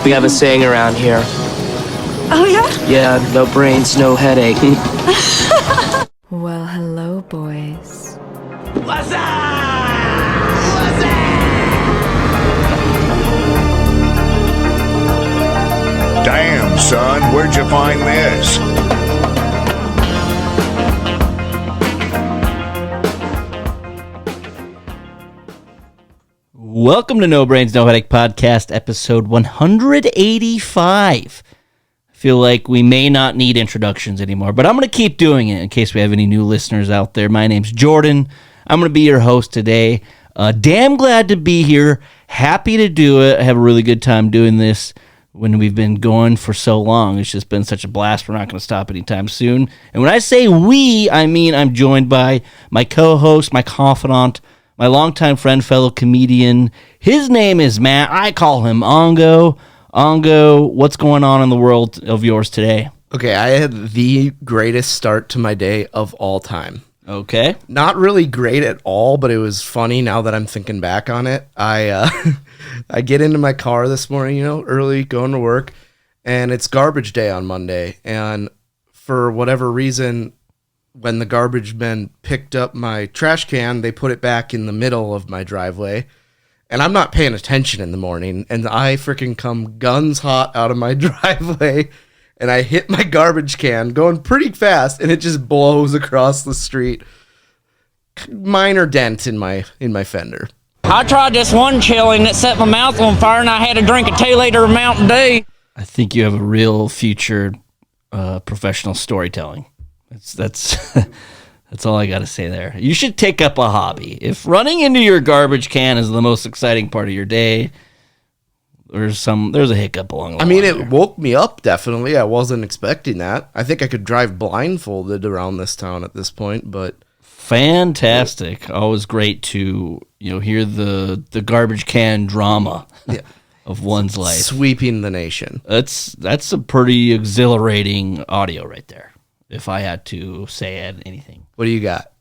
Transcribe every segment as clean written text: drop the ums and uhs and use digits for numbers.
We have a saying around here. Oh, yeah? Yeah, no brains, no headache. Well, hello, boys. What's up? What's up? Damn, son, where'd you find this? Welcome to No Brains, No Headache Podcast, episode 185. I feel like we may not need introductions anymore, but I'm going to keep doing it in case we have any new listeners out there. My name's Jordan. I'm going to be your host today. Damn glad to be here. Happy to do it. I have a really good time doing this when we've been going for so long. It's just been such a blast. We're not going to stop anytime soon. And when I say we, I mean I'm joined by my co-host, my confidant, my longtime friend, fellow comedian. His name is Matt. I call him Ongo. Ongo, what's going on in the world of yours today? Okay, I had the greatest start to my day of all time. Okay. Not really great at all, but it was funny now that I'm thinking back on it. I get into my car this morning, early, going to work, and it's garbage day on Monday. And for whatever reason, when the garbage men picked up my trash can, they put it back in the middle of my driveway. And I'm not paying attention in the morning, and I freaking come guns hot out of my driveway, and I hit my garbage can going pretty fast, and it just blows across the street. Minor dent in my fender. I tried this one chili and it set my mouth on fire, and I had to drink a 2-liter of Mountain Dew. I think you have a real future professional storytelling. That's all I got to say there. You should take up a hobby. If running into your garbage can is the most exciting part of your day, there's a hiccup along the line. It woke me up, definitely. I wasn't expecting that. I think I could drive blindfolded around this town at this point, but... Fantastic. Always great to, hear the garbage can drama of one's life. Sweeping the nation. That's a pretty exhilarating audio right there, if I had to say anything. What do you got?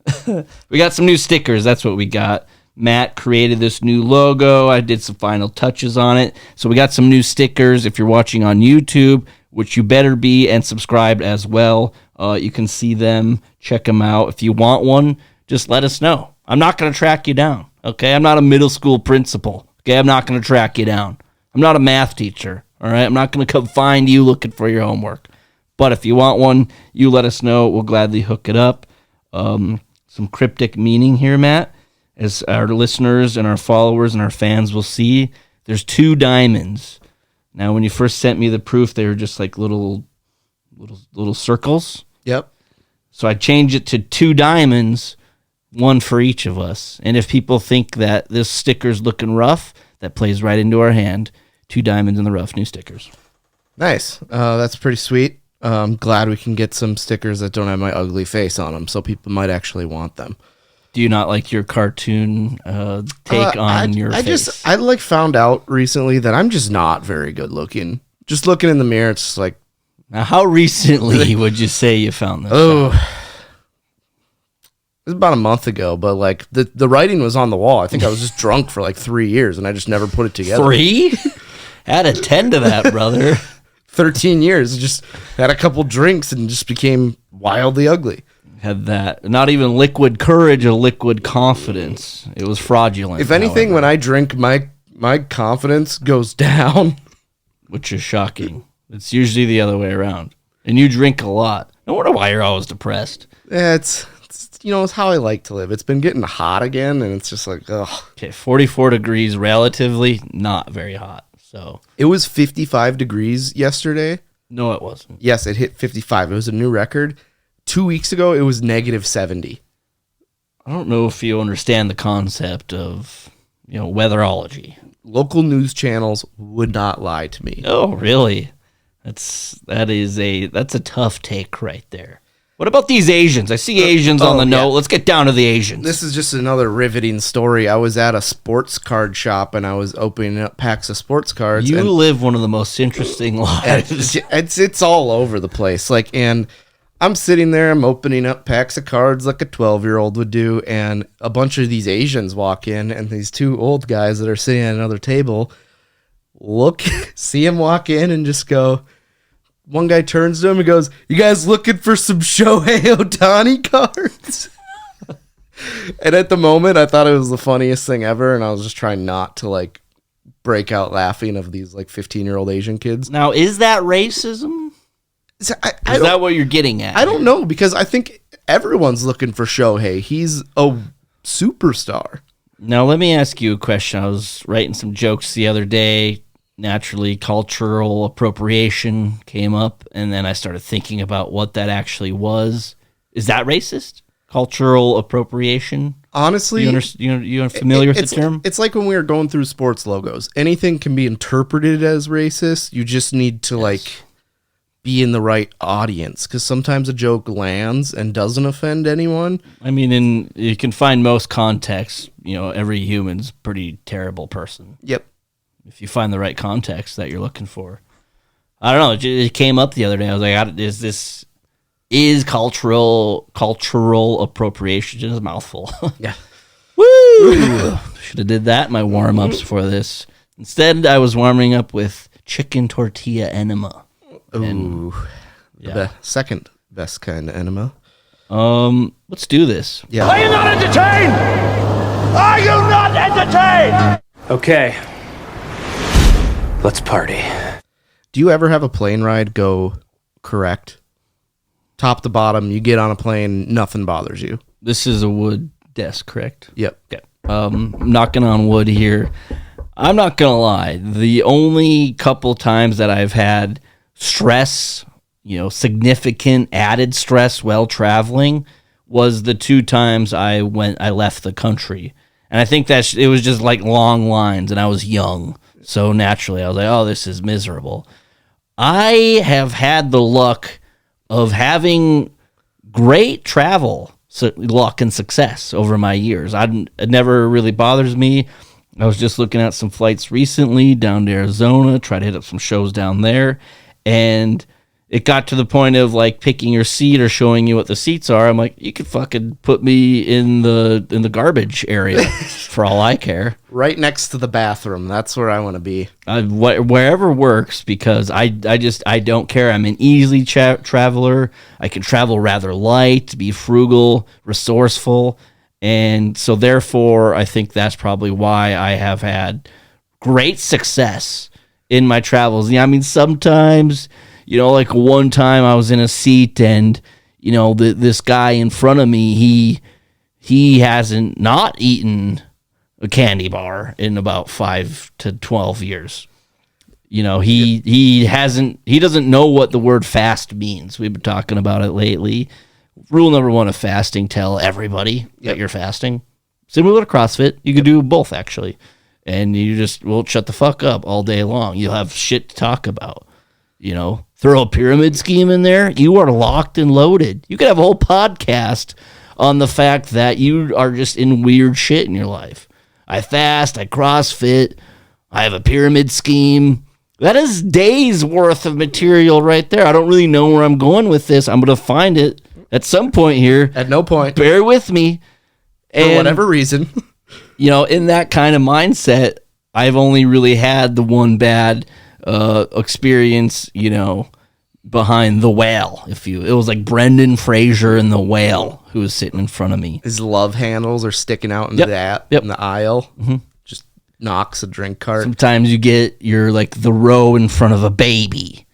We got some new stickers. That's what we got. Matt created this new logo. I did some final touches on it. So we got some new stickers. If you're watching on YouTube, which you better be, and subscribed as well, you can see them. Check them out. If you want one, just let us know. I'm not going to track you down, okay? I'm not a middle school principal, okay? I'm not going to track you down. I'm not a math teacher, all right? I'm not going to come find you looking for your homework. But if you want one, you let us know. We'll gladly hook it up. Some cryptic meaning here, Matt, as our listeners and our followers and our fans will see. There's 2 diamonds. Now, when you first sent me the proof, they were just like little circles. Yep. So I changed it to 2 diamonds, one for each of us. And if people think that this sticker's looking rough, that plays right into our hand. 2 diamonds in the rough, new stickers. Nice. That's pretty sweet. I'm glad we can get some stickers that don't have my ugly face on them, so people might actually want them. Do you not like your cartoon take on your face? I found out recently that I'm just not very good looking. Just looking in the mirror, it's just like... Now, how recently would you say you found this? Oh, it was about a month ago, but the writing was on the wall. I think I was just drunk for 3 years, and I just never put it together. 3? Add a 10 to that, brother. 13 years, just had a couple drinks and just became wildly ugly. Had that. Not even liquid courage or liquid confidence. It was fraudulent. If anything, when I drink, my confidence goes down. Which is shocking. It's usually the other way around. And you drink a lot. No wonder why you're always depressed. Yeah, it's how I like to live. It's been getting hot again, and it's just like, ugh. Okay, 44 degrees, relatively not very hot. So it was 55 degrees yesterday. No, it wasn't. Yes, it hit 55. It was a new record. 2 weeks ago, it was negative 70. I don't know if you understand the concept of, weatherology. Local news channels would not lie to me. Oh, really? That's a tough take right there. What about these Asians? I see Asians on the note. Let's get down to the Asians. This is just another riveting story. I was at a sports card shop, and I was opening up packs of sports cards. You live one of the most interesting lives. It's all over the place. And I'm sitting there, I'm opening up packs of cards like a 12-year-old would do, and a bunch of these Asians walk in, and these 2 old guys that are sitting at another table look, see him walk in and just go, one guy turns to him and goes, "You guys looking for some Shohei Ohtani cards?" And at the moment, I thought it was the funniest thing ever, and I was just trying not to like break out laughing of these like 15-year-old Asian kids. Now, is that racism? Is Is that what you're getting at? I don't know, because I think everyone's looking for Shohei. He's a superstar. Now, let me ask you a question. I was writing some jokes the other day. Naturally, cultural appropriation came up, and then I started thinking about what that actually was. Is that racist? Cultural appropriation? Honestly, you're familiar with the term? It's like when we were going through sports logos. Anything can be interpreted as racist. You just need to like be in the right audience, because sometimes a joke lands and doesn't offend anyone. I mean, you can find most contexts. Every human's a pretty terrible person. Yep. If you find the right context that you're looking for. I don't know. It came up the other day. I was like, is cultural appropriation? Just a mouthful. Yeah. Woo! Should have did that in my warm-ups for this. Instead, I was warming up with chicken tortilla enema. Ooh. Yeah. The second best kind of enema. Let's do this. Yeah. Are you not entertained? Are you not entertained? Okay. Let's party. Do you ever have a plane ride go correct? Top to bottom, you get on a plane, nothing bothers you. This is a wood desk, correct? Yep. Okay. I'm knocking on wood here. I'm not going to lie. The only couple times that I've had stress, significant added stress while traveling was the 2 times I left the country. And I think that it was just like long lines, and I was young. So naturally, I was like, oh, this is miserable. I have had the luck of having great travel luck and success over my years. It never really bothers me. I was just looking at some flights recently down to Arizona, try to hit up some shows down there, and it got to the point of like picking your seat or showing you what the seats are. I'm like, you could fucking put me in the garbage area for all I care. Right next to the bathroom. That's where I want to be. Wherever works, because I don't care. I'm an easy traveler. I can travel rather light, be frugal, resourceful. And so therefore, I think that's probably why I have had great success in my travels. I mean, sometimes, like one time I was in a seat and, this guy in front of me, he hasn't not eaten a candy bar in about 5 to 12 years. He doesn't know what the word fast means. We've been talking about it lately. Rule number 1 of fasting, tell everybody that you're fasting. Similar to CrossFit, you could do both actually. And you just won't shut the fuck up all day long. You'll have shit to talk about. Throw a pyramid scheme in there, you are locked and loaded. You could have a whole podcast on the fact that you are just in weird shit in your life. I fast, I CrossFit, I have a pyramid scheme. That is days worth of material right there. I don't really know where I'm going with this. I'm going to find it at some point here. At no point. Bear with me. For whatever reason. In that kind of mindset, I've only really had the one bad experience, behind The Whale. It was like Brendan Fraser in The Whale who was sitting in front of me. His love handles are sticking out in the aisle. Mm-hmm. Just knocks a drink cart. Sometimes you're like the row in front of a baby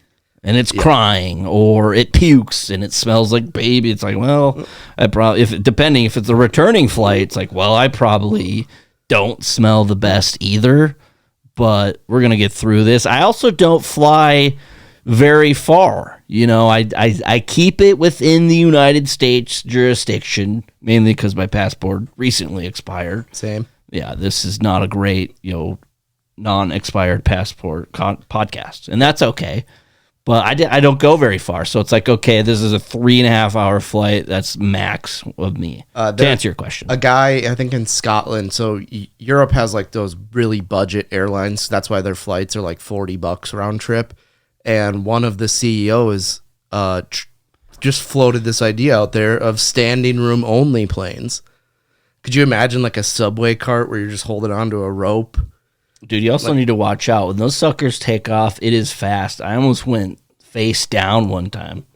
and it's crying, or it pukes and it smells like baby. It's like, well, depending if it's a returning flight, it's like, well, I probably don't smell the best either, but we're going to get through this. I also don't fly very far. I keep it within the United States jurisdiction, mainly because my passport recently expired. Same. Yeah, this is not a great, non-expired passport podcast, and that's okay. But I don't go very far, so it's like, okay, this is a 3.5-hour flight. That's max of me. To answer your question, a guy, I think in Scotland. So Europe has like those really budget airlines. That's why their flights are like $40 round trip. And one of the CEOs just floated this idea out there of standing room only planes. Could you imagine like a subway cart where you're just holding onto a rope? Dude, you also need to watch out. When those suckers take off, it is fast. I almost went face down one time.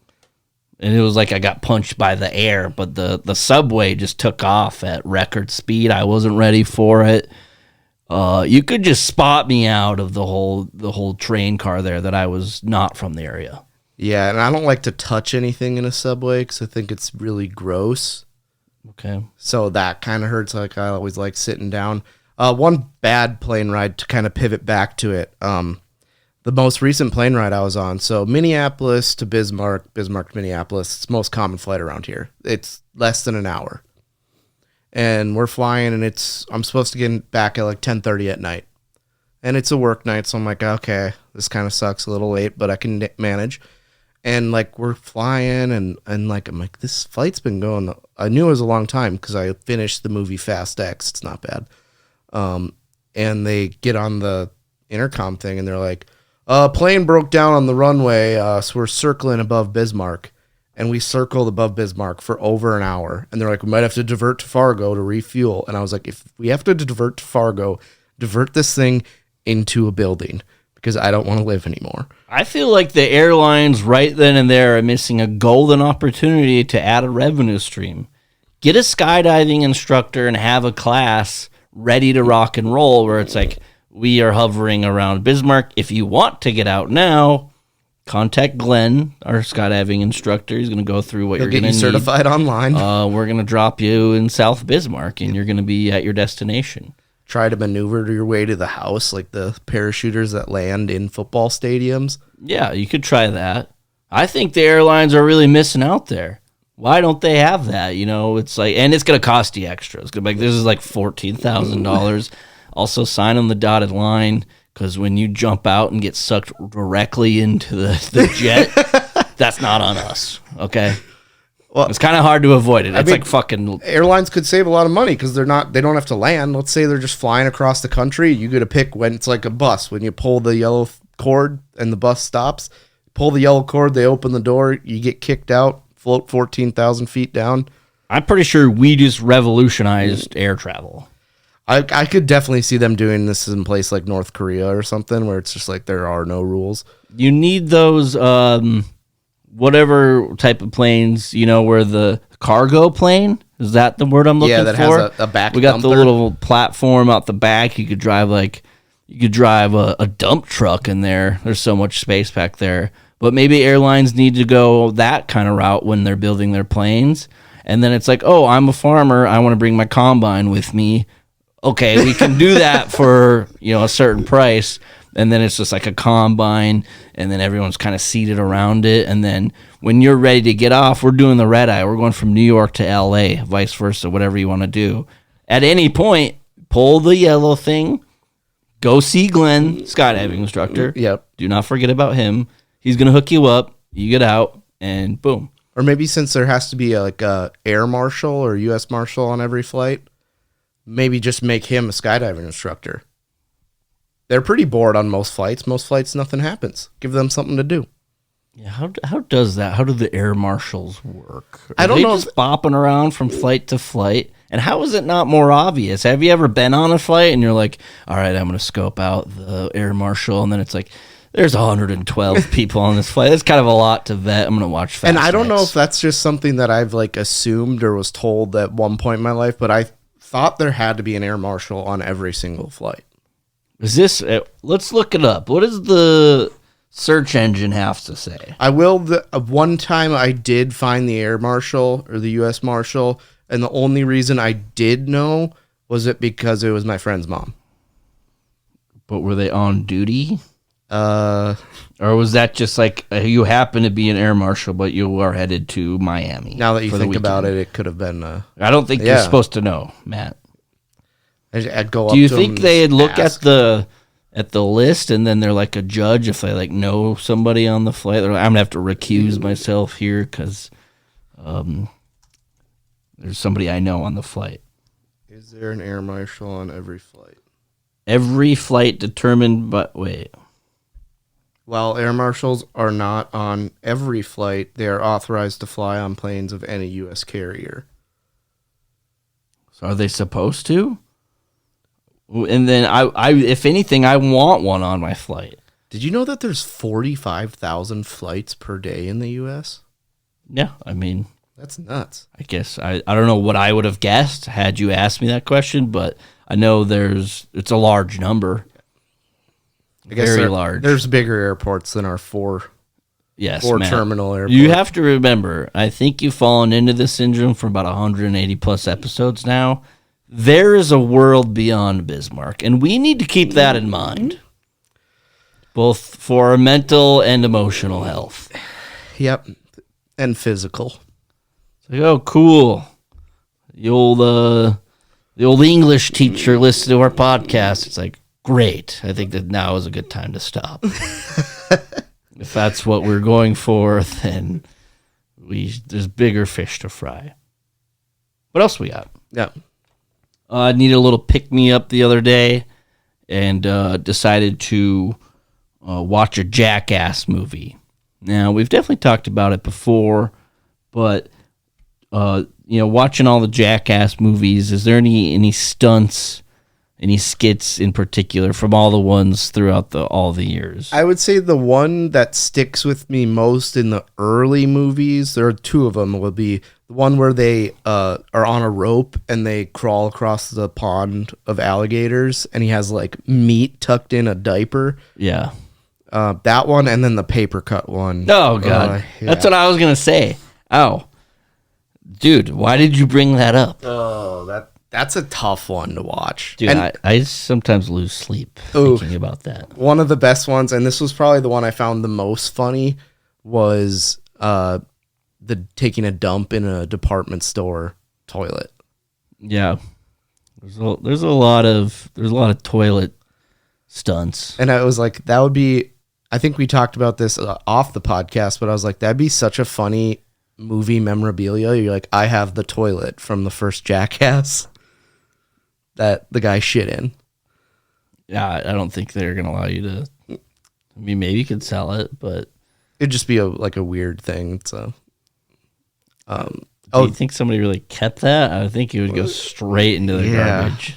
And it was like I got punched by the air, but the subway just took off at record speed. I wasn't ready for it. You could just spot me out of the whole train car there that I was not from the area. Yeah, and I don't like to touch anything in a subway because I think it's really gross. Okay. So that kind of hurts. Like I always like sitting down. One bad plane ride to kind of pivot back to it. The most recent plane ride I was on. So Minneapolis to Bismarck to Minneapolis. It's the most common flight around here. It's less than an hour. And we're flying, and I'm supposed to get back at like 10:30 at night. And it's a work night, so I'm like, okay, this kind of sucks a little late, but I can manage. And like we're flying, and like I'm like, this flight's been going. I knew it was a long time because I finished the movie Fast X. It's not bad. And they get on the intercom thing, and they're like, plane broke down on the runway, so we're circling above Bismarck. And we circled above Bismarck for over an hour. And they're like, we might have to divert to Fargo to refuel. And I was like, if we have to divert to Fargo, divert this thing into a building because I don't want to live anymore. I feel like the airlines right then and there are missing a golden opportunity to add a revenue stream. Get a skydiving instructor and have a class ready to rock and roll where it's like, we are hovering around Bismarck. If you want to get out now, contact Glenn, our skydiving instructor. He's going to go through what you're going to need. Get you certified online. We're going to drop you in South Bismarck, and you're going to be at your destination. Try to maneuver your way to the house like the parachuters that land in football stadiums. Yeah, you could try that. I think the airlines are really missing out there. Why don't they have that? You know, it's like, and it's going to cost you extra. It's going to be like, this is like $14,000. Also, sign on the dotted line. Because when you jump out and get sucked directly into the jet, that's not on us, okay? Well, it's kind of hard to avoid it. It's like fucking... Airlines could save a lot of money because they don't have to land. Let's say they're just flying across the country. You get to pick when it's like a bus. When you pull the yellow cord and the bus stops, pull the yellow cord, they open the door, you get kicked out, float 14,000 feet down. I'm pretty sure we just revolutionized air travel. I could definitely see them doing this in place like North Korea or something where it's just like there are no rules. You need those whatever type of planes, you know, where the cargo plane, is that the word I'm looking for? Yeah, that has a back We got dumper. the little platform out the back. You could drive a dump truck in there. There's so much space back there. But maybe airlines need to go that kind of route when they're building their planes. And then it's like, oh, I'm a farmer. I want to bring my combine with me. Okay, we can do that for, you know, a certain price, and then it's just like a combine, and then everyone's kind of seated around it, and then when you're ready to get off, we're doing the red eye. We're going from New York to LA, vice versa, whatever you want to do. At any point, pull the yellow thing, go see Glenn, skydiving instructor. Yep. Do not forget about him. He's going to hook you up, you get out, and boom. Or maybe since there has to be a air marshal or U.S. marshal on every flight, maybe just make him a skydiving instructor. They're pretty bored on most flights. Most flights, nothing happens. Give them something to do. Yeah, how does that? How do the air marshals work? I don't know. Just bopping around from flight to flight. And how is it not more obvious? Have you ever been on a flight and you're like, all right, I'm going to scope out the air marshal, and then it's like, there's 112 people on this flight. That's kind of a lot to vet. I'm going to watch Fast And I don't know X. if that's just something that I've like assumed or was told at one point in my life, but I thought there had to be an air marshal on every single flight. Is this? Let's look it up. What does the search engine have to say? I will. One time I did find the air marshal or the U.S. marshal, and the only reason I did know was it because it was my friend's mom. But were they on duty? Or was that just like you happen to be an air marshal, but you are headed to Miami? Now that you think about it, it could have been. I don't think you're supposed to know, Matt. I'd go up. Do you to think him they'd look ask. at the list and then they're like a judge if they like know somebody on the flight? They're like, I'm gonna have to recuse myself here because there's somebody I know on the flight. Is there an air marshal on every flight? Every flight determined, but wait. Well, air marshals are not on every flight. They are authorized to fly on planes of any U.S. carrier. So are they supposed to? And then I if anything, I want one on my flight. Did you know that there's 45,000 flights per day in the U.S.? Yeah, I mean, that's nuts. I guess I don't know what I would have guessed had you asked me that question, but I know it's a large number. I guess Very large. There's bigger airports than our four terminal airports. You have to remember, I think you've fallen into this syndrome for about 180 plus episodes now. There is a world beyond Bismarck, and we need to keep that in mind, both for our mental and emotional health. Yep, and physical. It's like, oh, cool. The old English teacher listened to our podcast. It's like, great. I think that now is a good time to stop. If that's what we're going for, then there's bigger fish to fry. What else we got? Yeah. I needed a little pick-me-up the other day and decided to watch a Jackass movie. Now, we've definitely talked about it before, but, watching all the Jackass movies, is there any stunts, any skits in particular from all the ones throughout all the years? I would say the one that sticks with me most in the early movies, there are two of them, will be the one where they are on a rope and they crawl across the pond of alligators and he has like meat tucked in a diaper. Yeah. That one and then the paper cut one. Oh, God. Yeah. That's what I was going to say. Oh. Dude, why did you bring that up? Oh, that's a tough one to watch. Dude, and I sometimes lose sleep thinking about that. One of the best ones, and this was probably the one I found the most funny, was the taking a dump in a department store toilet. Yeah. There's a lot of toilet stunts. And I was like, that would be, I think we talked about this off the podcast, but I was like, that'd be such a funny movie memorabilia. You're like, I have the toilet from the first Jackass that the guy shit in. Yeah, I don't think they're going to allow you to, I mean, maybe you could sell it, but it'd just be a weird thing. So, do you think somebody really kept that? I think it would go straight into the garbage.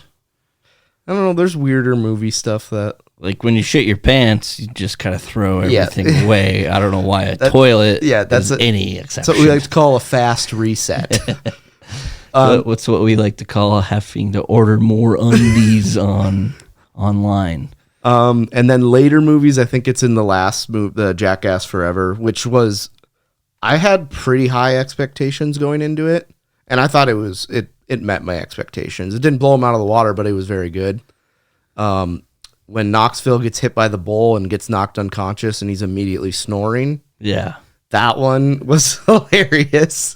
I don't know. There's weirder movie stuff that, like when you shit your pants, you just kind of throw everything away. I don't know why a toilet is any exception. That's what we like to call a fast reset. What's what we like to call having to order more undies online. And then later movies, I think it's in the last movie, the Jackass Forever, which was, I had pretty high expectations going into it, and I thought it met my expectations. It didn't blow them out of the water, but it was very good. When Knoxville gets hit by the bull and gets knocked unconscious and he's immediately snoring. Yeah. That one was hilarious.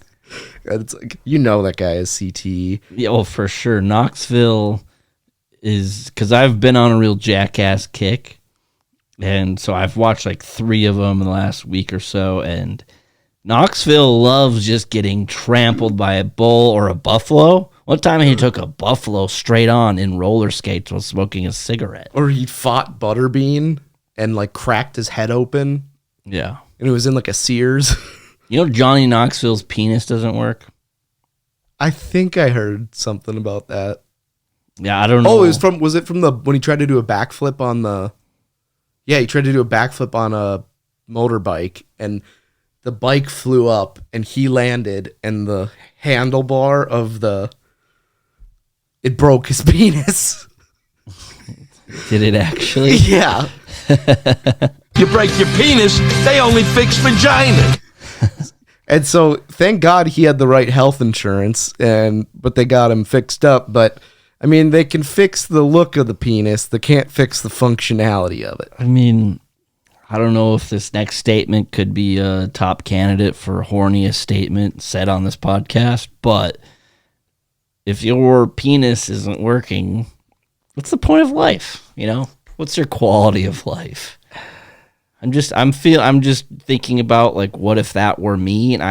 It's like, that guy is CTE. Yeah, well, for sure. Knoxville is, because I've been on a real Jackass kick, and so I've watched like 3 of them in the last week or so, and Knoxville loves just getting trampled by a bull or a buffalo. One time he took a buffalo straight on in roller skates while smoking a cigarette. Or he fought Butterbean and like cracked his head open. Yeah. And it was in like a Sears. You know Johnny Knoxville's penis doesn't work? I think I heard something about that. Yeah, I don't know. Oh, was it from when he tried to do a backflip on he tried to do a backflip on a motorbike and the bike flew up and he landed and the handlebar of it broke his penis. Did it actually? Yeah. You break your penis, they only fix vagina. And so thank God he had the right health insurance but they got him fixed up. But I mean, they can fix the look of the penis. They can't fix the functionality of it. I mean, I don't know if this next statement could be a top candidate for horniest statement said on this podcast, but if your penis isn't working, what's the point of life? What's your quality of life? I'm just thinking about like, what if that were me and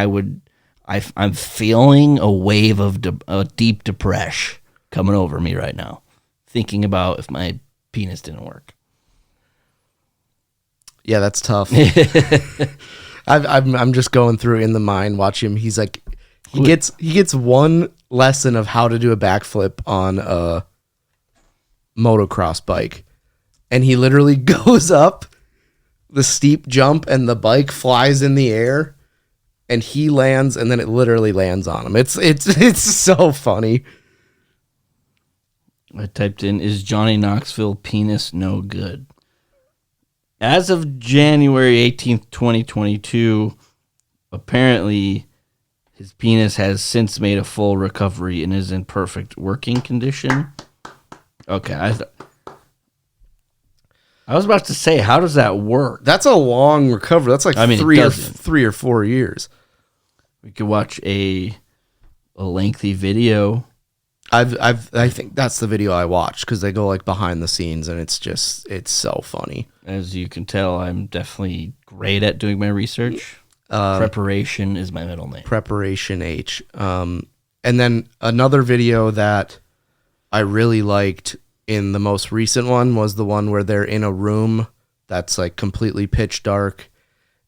I'm feeling a wave of a deep depression coming over me right now, thinking about if my penis didn't work. Yeah, that's tough. I'm just going through in the mind, watch him. He's like, he gets one lesson of how to do a backflip on motocross bike, and he literally goes up the steep jump, and the bike flies in the air, and he lands, and then it literally lands on him. It's so funny. I typed in, is Johnny Knoxville penis no good? As of January 18th, 2022, apparently his penis has since made a full recovery and is in perfect working condition. Okay, I was about to say, how does that work? That's a long recovery. That's like 3 or 4 years. We could watch a lengthy video. I think that's the video I watched, because they go like behind the scenes, and it's so funny. As you can tell, I'm definitely great at doing my research. Preparation is my middle name. Preparation H. And then another video that I really liked in the most recent one was the one where they're in a room that's like completely pitch dark,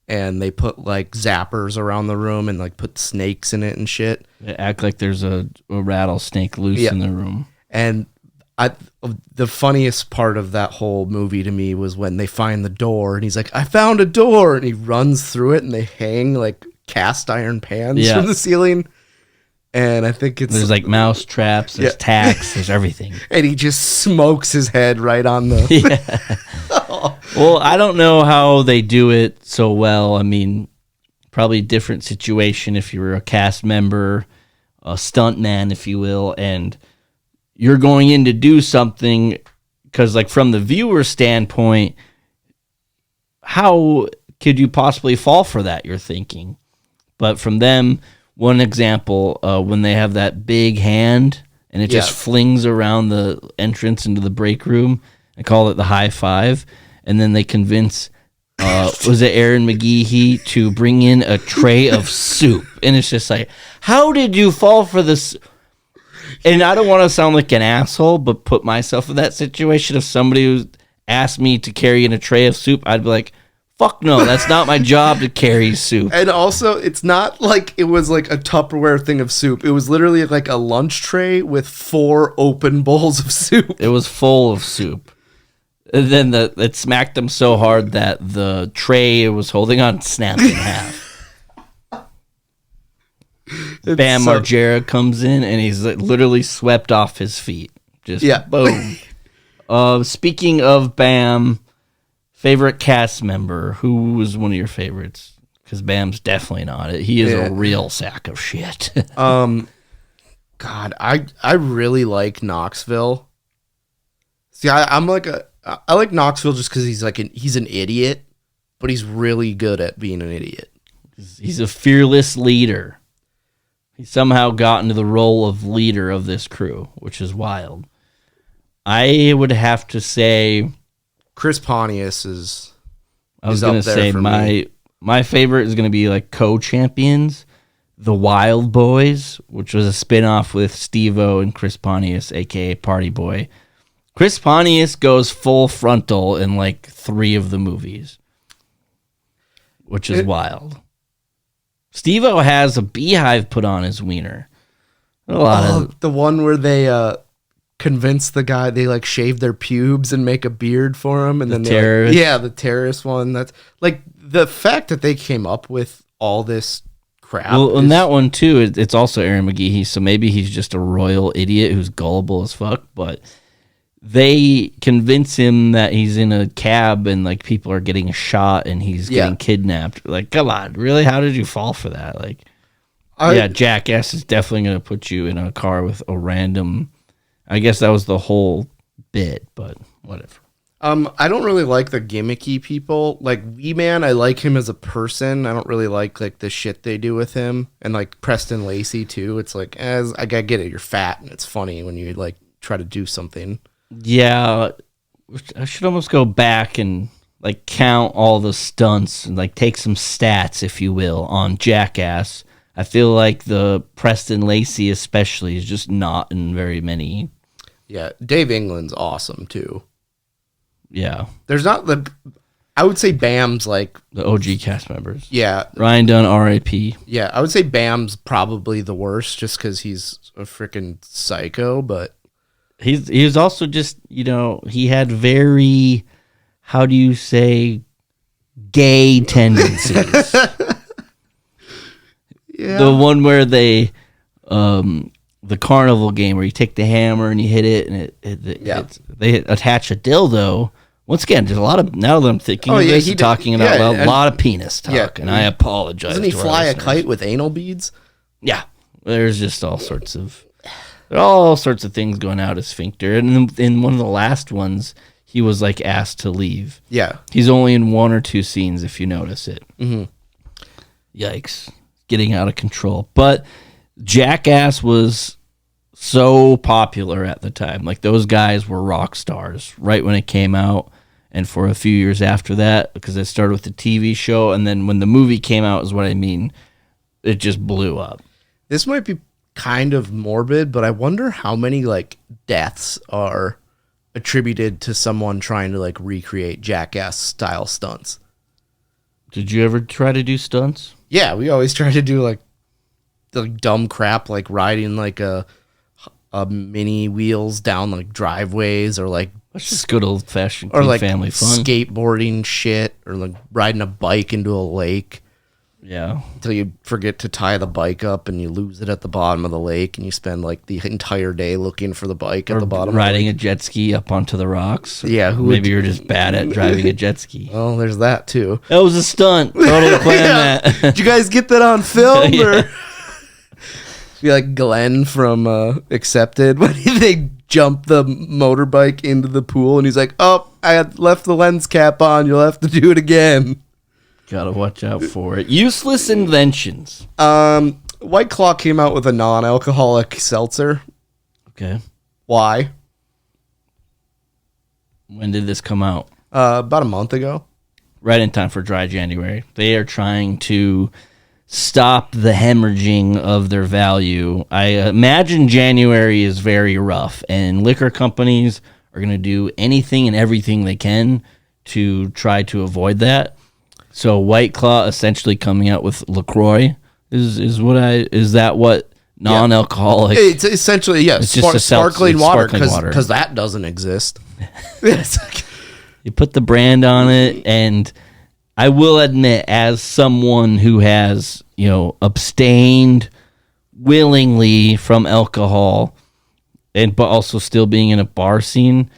and they put like zappers around the room and like put snakes in it and shit. They act like there's a rattlesnake loose in the room. And the funniest part of that whole movie to me was when they find the door, and he's like, I found a door, and he runs through it, and they hang like cast iron pans from the ceiling. And I think there's like mouse traps, there's tacks, there's everything. And he just smokes his head right on the... Well, I don't know how they do it so well. I mean, probably a different situation if you were a cast member, a stuntman, if you will, and you're going in to do something, because like from the viewer standpoint, how could you possibly fall for that, you're thinking? But from them, one example, when they have that big hand and it just flings around the entrance into the break room, I call it the high five, and then they convince was it Aaron McGeehee to bring in a tray of soup, and it's just like, how did you fall for this? And I don't want to sound like an asshole, but put myself in that situation. If somebody asked me to carry in a tray of soup, I'd be like, fuck no, that's not my job to carry soup. And also, it's not like it was like a Tupperware thing of soup. It was literally like a lunch tray with 4 open bowls of soup. It was full of soup. And then it smacked them so hard that the tray it was holding on snapped in half. Bam Margera comes in, and he's literally swept off his feet. Just boom. Speaking of Bam, favorite cast member, who was one of your favorites? Because Bam's definitely not it. He is a real sack of shit. God, I really like Knoxville. See, I like Knoxville just because he's an idiot, but he's really good at being an idiot. He's a fearless leader. He somehow got into the role of leader of this crew, which is wild. I would have to say Chris Pontius is. I was going to say my favorite is going to be like co-champions, the Wild Boys, which was a spinoff with Steve-O and Chris Pontius, aka Party Boy. Chris Pontius goes full frontal in like 3 of the movies, which is wild. Steve-O has a beehive put on his wiener. The one where they convince the guy, they like shave their pubes and make a beard for him, and then terrorist. The terrorist one. That's like the fact that they came up with all this crap. Well, in that one too, it's also Aaron McGeehee, so maybe he's just a royal idiot who's gullible as fuck, but they convince him that he's in a cab and like people are getting shot and he's getting kidnapped. Like, come on, really? How did you fall for that? Like, Jackass is definitely going to put you in a car with a random. I guess that was the whole bit, but whatever. I don't really like the gimmicky people. Like Wee Man, I like him as a person. I don't really like the shit they do with him, and like Preston Lacey too. It's like, I get it, you're fat and it's funny when you like try to do something. Yeah, I should almost go back and like count all the stunts and like take some stats, if you will, on Jackass. I feel like the Preston Lacey especially is just not in very many. Yeah, Dave England's awesome too. Yeah. There's not I would say Bam's like the OG cast members. Yeah. Ryan Dunn, R.I.P. Yeah, I would say Bam's probably the worst just because he's a freaking psycho, but He was also just, he had very, how do you say, gay tendencies. Yeah. The one where they, the carnival game where you take the hammer and you hit it and they attach a dildo. Once again, there's a lot of, now that I'm thinking of this, talking about a lot of penis talk, and I apologize. Doesn't he fly a kite with anal beads? Yeah. There's just all sorts of things going out his sphincter. And in one of the last ones, he was like asked to leave. Yeah. He's only in 1 or 2 scenes if you notice it. Mm-hmm. Yikes. Getting out of control. But Jackass was so popular at the time. Like, those guys were rock stars right when it came out. And for a few years after that, because it started with the TV show, and then when the movie came out is what I mean, it just blew up. This might be kind of morbid, but I wonder how many like deaths are attributed to someone trying to like recreate Jackass style stunts. Did you ever try to do stunts? Yeah, we always try to do like the dumb crap, like riding like a mini wheels down like driveways, or like That's just good old fashioned like family fun. skateboarding shit, or like riding a bike into a lake. Yeah. Until you forget to tie the bike up and you lose it at the bottom of the lake, and you spend like the entire day looking for the bike at the bottom. Riding a jet ski up onto the rocks. Yeah. Maybe you're just bad at driving a jet ski. Well, there's that too. That was a stunt. Totally planned that. Did you guys get that on film? Yeah. Or be like Glenn from Accepted when they jump the motorbike into the pool, and he's like, "Oh, I had left the lens cap on. You'll have to do it again." Gotta watch out for it. Useless inventions. White Claw came out with a non-alcoholic seltzer. Okay. Why? When did this come out? About a month ago. Right in time for dry January. They are trying to stop the hemorrhaging of their value. I imagine January is very rough, and liquor companies are going to do anything and everything they can to try to avoid that. So White Claw essentially coming out with LaCroix is that what non-alcoholic? It's essentially, yes, It's just sparkling water, water. because that doesn't exist. You put the brand on it, and I will admit, as someone who has, abstained willingly from alcohol, but also still being in a bar scene,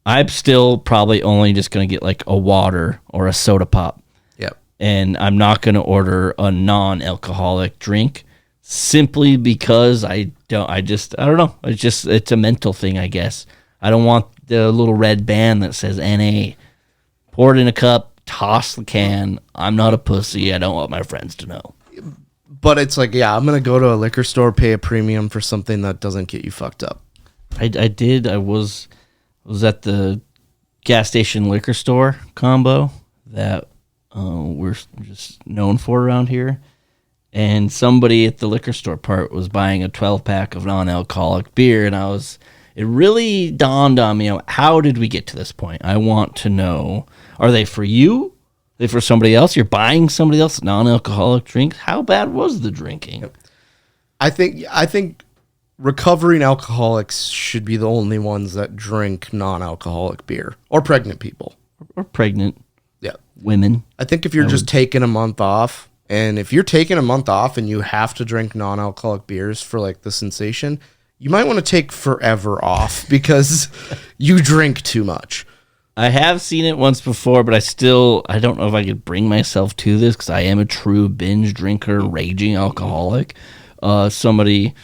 I'm still probably only just going to get like a water or a soda pop. Yep. And I'm not going to order a non-alcoholic drink simply because I don't know. It's a mental thing, I guess. I don't want the little red band that says NA. Pour it in a cup, toss the can. I'm not a pussy. I don't want my friends to know. But it's like, yeah, I'm going to go to a liquor store, pay a premium for something that doesn't get you fucked up. I was at the gas station liquor store combo that we're just known for around here. And somebody at the liquor store part was buying a 12-pack of non-alcoholic beer, and it really dawned on me, how did we get to this point? I want to know, are they for you? Are they for somebody else? You're buying somebody else's non-alcoholic drinks? How bad was the drinking? I think recovering alcoholics should be the only ones that drink non-alcoholic beer, or pregnant people. Or pregnant Yeah. women. I think if you're just taking a month off, and if you're taking a month off and you have to drink non-alcoholic beers for like the sensation, you might want to take forever off because you drink too much. I have seen it once before, but I don't know if I could bring myself to this because I am a true binge drinker, raging alcoholic. Somebody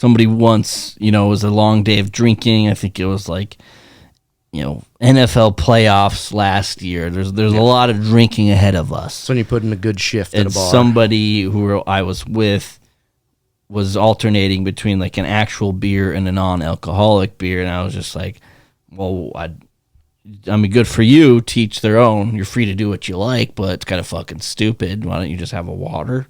once, it was a long day of drinking. I think it was like, NFL playoffs last year. There's a lot of drinking ahead of us. So when you put in a good shift at a bar. Somebody who I was with was alternating between like an actual beer and a non-alcoholic beer, and I was just like, well, I mean, good for you, teach their own. You're free to do what you like, but it's kind of fucking stupid. Why don't you just have a water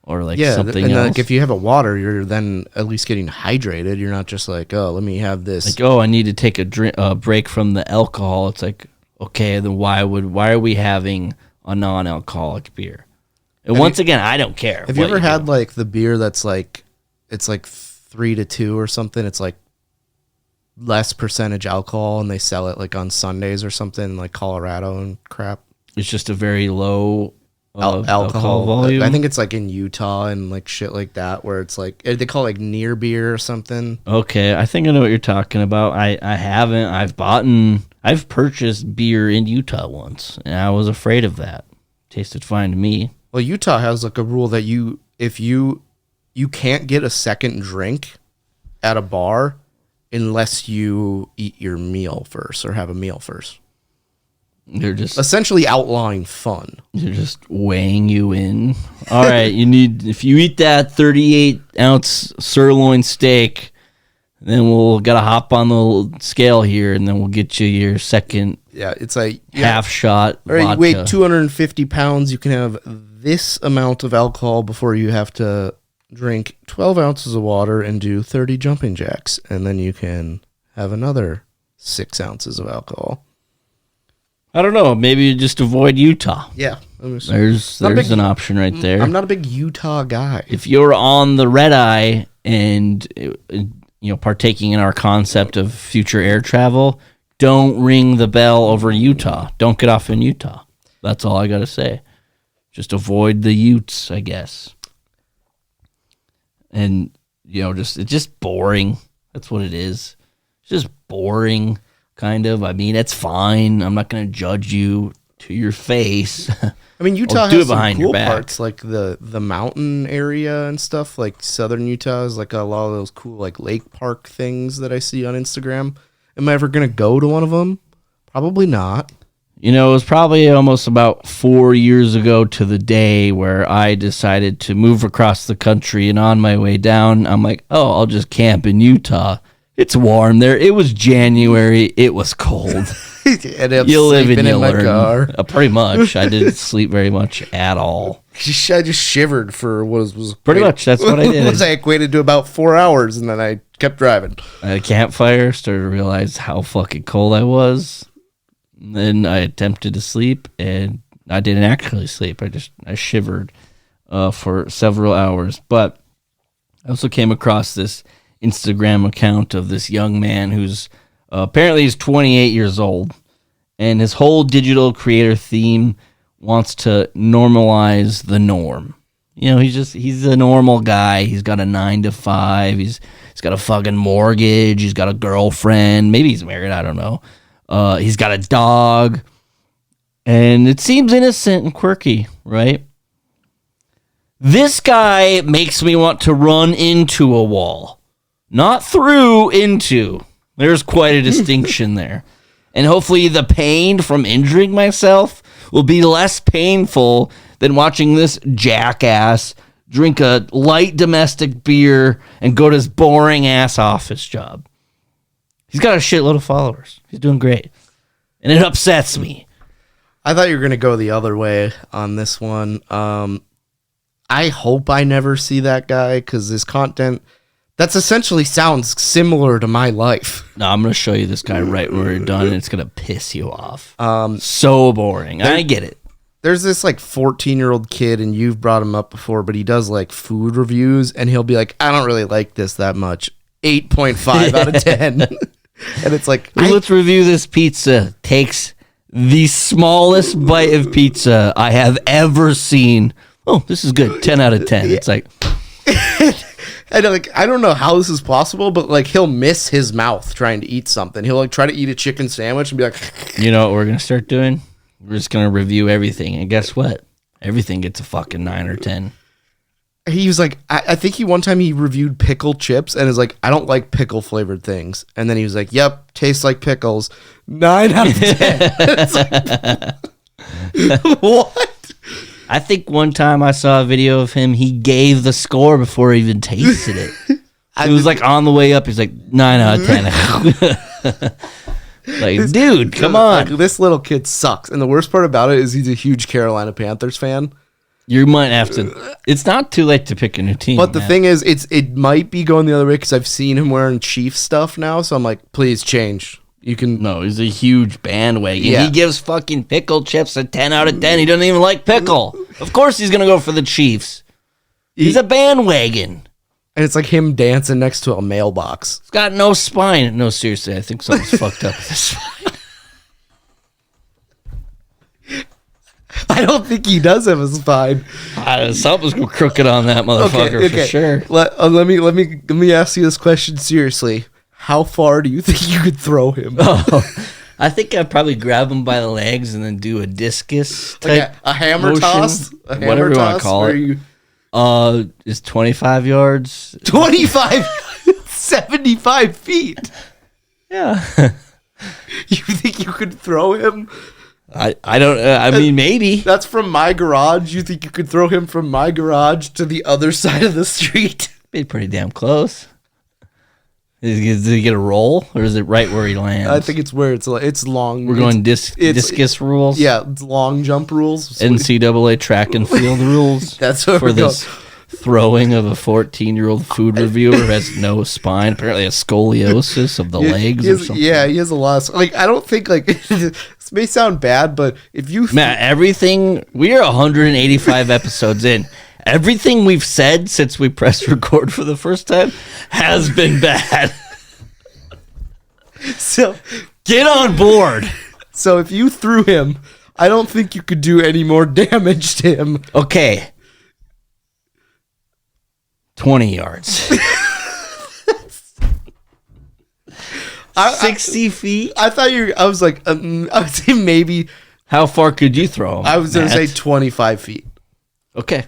or like something else? Like if you have a water, you're then at least getting hydrated. You're not just like, oh, let me have this. Like, oh, I need to take a break from the alcohol. It's like, okay, then why are we having a non-alcoholic beer? And once again, I don't care. Have you ever had like the beer that's like, it's like 3 to 2 or something? It's like less percentage alcohol, and they sell it like on Sundays or something, like Colorado and crap. It's just a very low alcohol volume. I think it's like in Utah and like shit like that, where it's like they call it like near beer or something. Okay, I think I know what you're talking about. I haven't. I've purchased beer in Utah once, and I was afraid of that. Tasted fine to me. Well, Utah has like a rule that if you can't get a second drink at a bar unless you eat your meal first or have a meal first. They're just essentially outlawing fun. They're just weighing you in. All right, if you eat that 38-ounce sirloin steak, then we'll gotta hop on the scale here, and then we'll get you your second. Yeah, it's like half shot. All right, you weigh 250 pounds. You can have this amount of alcohol before you have to drink 12 ounces of water and do 30 jumping jacks, and then you can have another 6 ounces of alcohol. I don't know. Maybe you just avoid Utah. Yeah, there's an option right there. I'm not a big Utah guy. If you're on the red eye and partaking in our concept of future air travel, don't ring the bell over Utah. Don't get off in Utah. That's all I got to say. Just avoid the Utes, I guess. And it's just boring. That's what it is. It's just boring. Kind of. I mean, it's fine. I'm not going to judge you to your face. I mean, Utah do has it behind some your cool back. parts, like the mountain area and stuff. Like southern Utah is like a lot of those cool like lake park things that I see on Instagram. Am I ever going to go to one of them? Probably not. It was probably almost about 4 years ago to the day where I decided to move across the country, and on my way down, I'm like, oh, I'll just camp in Utah. It's warm there. It was January. It was cold. You live and you learn. Car. Pretty much. I didn't sleep very much at all. I just shivered for what was pretty much. That's what I did. Was I equated to about 4 hours, and then I kept driving. I had a campfire, started to realize how fucking cold I was. Then I attempted to sleep, and I didn't actually sleep. I shivered for several hours. But I also came across this Instagram account of this young man who's apparently he's 28 years old, and his whole digital creator theme wants to normalize the norm. He's a normal guy. He's got a 9 to 5. He's got a fucking mortgage. He's got a girlfriend. Maybe he's married. I don't know. He's got a dog, and it seems innocent and quirky, right? This guy makes me want to run into a wall. Not through, into. There's quite a distinction there. And hopefully the pain from injuring myself will be less painful than watching this jackass drink a light domestic beer and go to his boring-ass office job. He's got a shitload of followers. He's doing great. And it upsets me. I thought you were going to go the other way on this one. I hope I never see that guy, because his content... That's essentially sounds similar to my life. No, I'm going to show you this guy right when we're done, and it's going to piss you off. So boring. I get it. There's this like 14-year-old kid, and you've brought him up before, but he does like food reviews, and he'll be like, I don't really like this that much. 8.5 out of 10. And it's like, let's review this pizza. Takes the smallest bite of pizza I have ever seen. Oh, this is good. 10 out of 10. It's like... And like, I don't know how this is possible, but like he'll miss his mouth trying to eat something. He'll like try to eat a chicken sandwich and be like, you know what we're gonna start doing? We're just gonna review everything, and guess what? Everything gets a fucking 9 or 10. He was like, I think one time he reviewed pickle chips and is like, I don't like pickle flavored things. And then he was like, yep, tastes like pickles. 9 out of 10. It's like, what? I think one time I saw a video of him, he gave the score before he even tasted it. It was like on the way up, he's like 9 out of 10. Like, dude, come on. Like, this little kid sucks. And the worst part about it is he's a huge Carolina Panthers fan. You might have to. It's not too late to pick a new team. But the thing is, it might be going the other way, because I've seen him wearing Chiefs stuff now. So I'm like, please change. You can. No, he's a huge bandwagon. Yeah. He gives fucking pickle chips a 10 out of 10. He doesn't even like pickle. Of course he's going to go for the Chiefs. He's a bandwagon. And it's like him dancing next to a mailbox. It's got no spine. No, seriously, I think something's fucked up with this spine. I don't think he does have a spine. Something's crooked on that motherfucker for sure. Let me ask you this question seriously. How far do you think you could throw him? I think I'd probably grab him by the legs and then do a discus type Like a hammer motion, toss? whatever you want to call it. Is 25 yards? 25, 75 feet. Yeah. You think you could throw him? I don't. I mean, maybe. That's from my garage. You think you could throw him from my garage to the other side of the street? Be pretty damn close. Does he get a roll, or is it right where he lands? I think it's where it's long. We're going discus rules. Yeah, it's long jump rules. NCAA track and field rules. That's what for this throwing of a 14-year-old food reviewer who has no spine, apparently has scoliosis of the legs or something. Yeah, he has a lot of, I don't think, this may sound bad, but if you... Matt, we are 185 episodes in. Everything we've said since we pressed record for the first time has been bad. So get on board. So if you threw him, I don't think you could do any more damage to him. Okay. 20 yards. 60 feet? I thought I was like, I would say maybe. How far could you throw him? I was going to say 25 feet. Okay.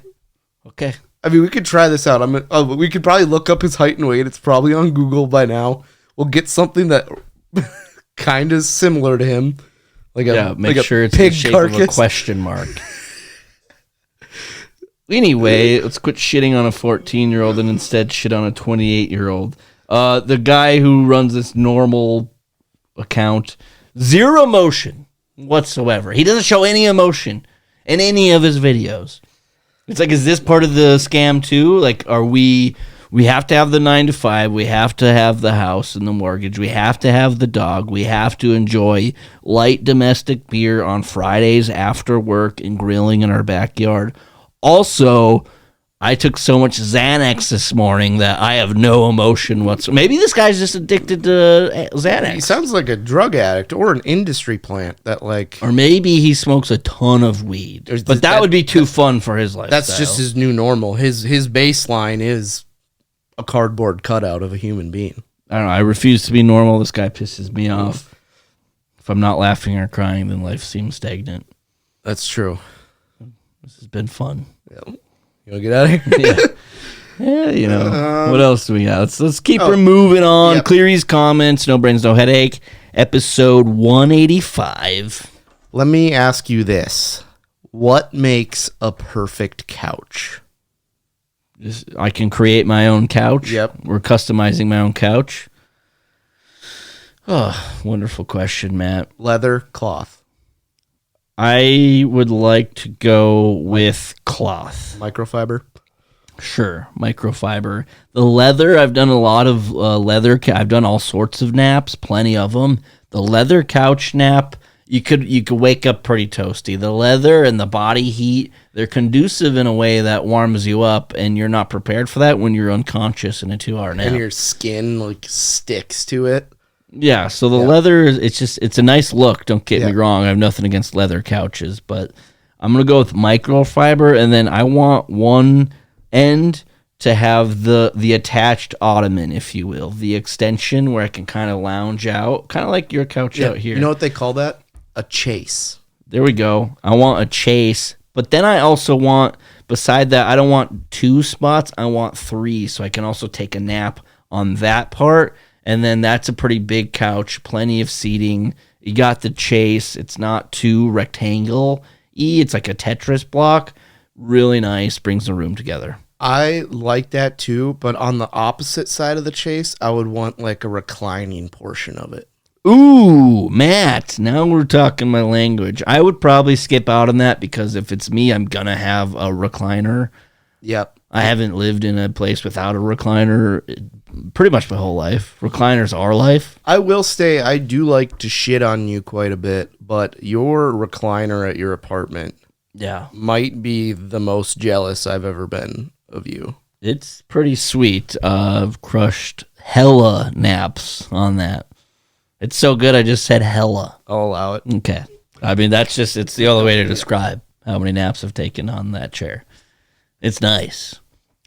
I mean, we could try this out. We could probably look up his height and weight. It's probably on Google by now. We'll get something that kind of similar to him. Make sure it's in the shape of a question mark. Anyway, let's quit shitting on a 14-year-old and instead shit on a 28-year-old. The guy who runs this normal account, zero emotion whatsoever. He doesn't show any emotion in any of his videos. It's like, is this part of the scam too? Like, are we have to have the 9 to 5, we have to have the house and the mortgage, we have to have the dog, we have to enjoy light domestic beer on Fridays after work and grilling in our backyard. Also, I took so much Xanax this morning that I have no emotion whatsoever. Maybe this guy's just addicted to Xanax. He sounds like a drug addict or an industry plant that Or maybe he smokes a ton of weed. But that would be too fun for his lifestyle. That's just his new normal. His baseline is a cardboard cutout of a human being. I don't know. I refuse to be normal. This guy pisses me off. If I'm not laughing or crying, then life seems stagnant. That's true. This has been fun. Yeah. You want to get out of here? Yeah, what else do we got? Let's keep moving on. Yep. Cleary's comments. No brains, no headache. Episode 185. Let me ask you this. What makes a perfect couch? I can create my own couch. Yep. We're customizing my own couch. Oh, wonderful question, Matt. Leather, cloth. I would like to go with cloth. Microfiber? Sure, microfiber. The leather, I've done a lot of leather. I've done all sorts of naps, plenty of them. The leather couch nap, you could wake up pretty toasty. The leather and the body heat, they're conducive in a way that warms you up, and you're not prepared for that when you're unconscious in a 2-hour nap. And your skin sticks to it. Yeah, so the leather, it's a nice look, don't get me wrong. I have nothing against leather couches, but I'm going to go with microfiber, and then I want one end to have the attached ottoman, if you will, the extension where I can kind of lounge out, kind of like your couch out here. You know what they call that? A chase. There we go. I want a chase, but then I also want, beside that, I don't want 2 spots, I want 3, so I can also take a nap on that part. And then that's a pretty big couch, plenty of seating. You got the chase. It's not too rectangle-y. It's like a Tetris block. Really nice. Brings the room together. I like that too, but on the opposite side of the chase, I would want like a reclining portion of it. Ooh, Matt. Now we're talking my language. I would probably skip out on that because if it's me, I'm going to have a recliner. Yep. I haven't lived in a place without a recliner pretty much my whole life. Recliners are life. I will say I do like to shit on you quite a bit, but your recliner at your apartment might be the most jealous I've ever been of you. It's pretty sweet. I've crushed hella naps on that. It's so good, I just said hella. I'll allow it. Okay. I mean, it's the only way to describe how many naps I've taken on that chair. It's nice.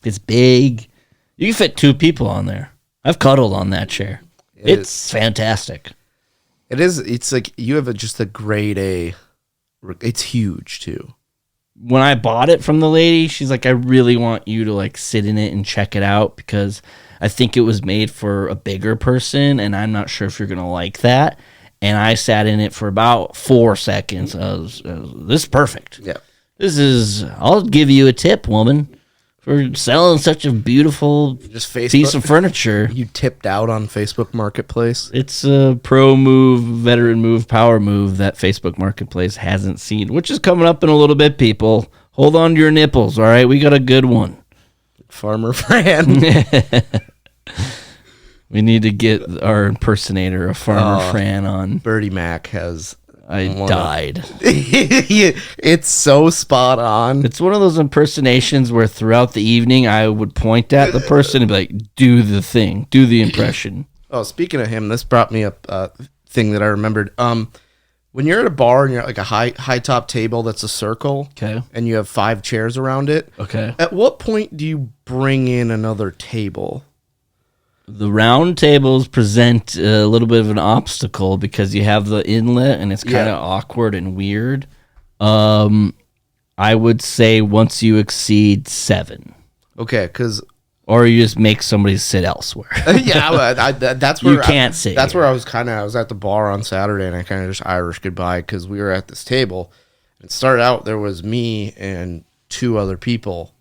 It's big. You can fit 2 people on there. I've cuddled on that chair. It's fantastic. It is. It's like you have just a grade A. It's huge, too. When I bought it from the lady, she's like, I really want you to like sit in it and check it out because I think it was made for a bigger person and I'm not sure if you're going to like that. And I sat in it for about 4 seconds. This is perfect. Yeah. I'll give you a tip, woman, for selling such a beautiful piece of furniture. You tipped out on Facebook Marketplace. It's a pro move, veteran move, power move that Facebook Marketplace hasn't seen, which is coming up in a little bit, people. Hold on to your nipples, all right? We got a good one. Farmer Fran. We need to get our impersonator of Farmer Fran on. Birdie Mac has... I died. It's so spot on. It's one of those impersonations where throughout the evening I would point at the person and be like, do the thing, do the impression. Oh, speaking of him, this brought me up a thing that I remembered. When you're at a bar and you're at like a high top table that's a circle, okay, and you have 5 chairs around it, okay, at what point do you bring in another table? The round tables present a little bit of an obstacle because you have the inlet and it's kind of awkward and weird. I would say once you exceed 7. Okay, because... Or you just make somebody sit elsewhere. That's where you can't sit. That's where I was at the bar on Saturday and I kind of just Irish goodbye because we were at this table. It started out, there was me and 2 other people.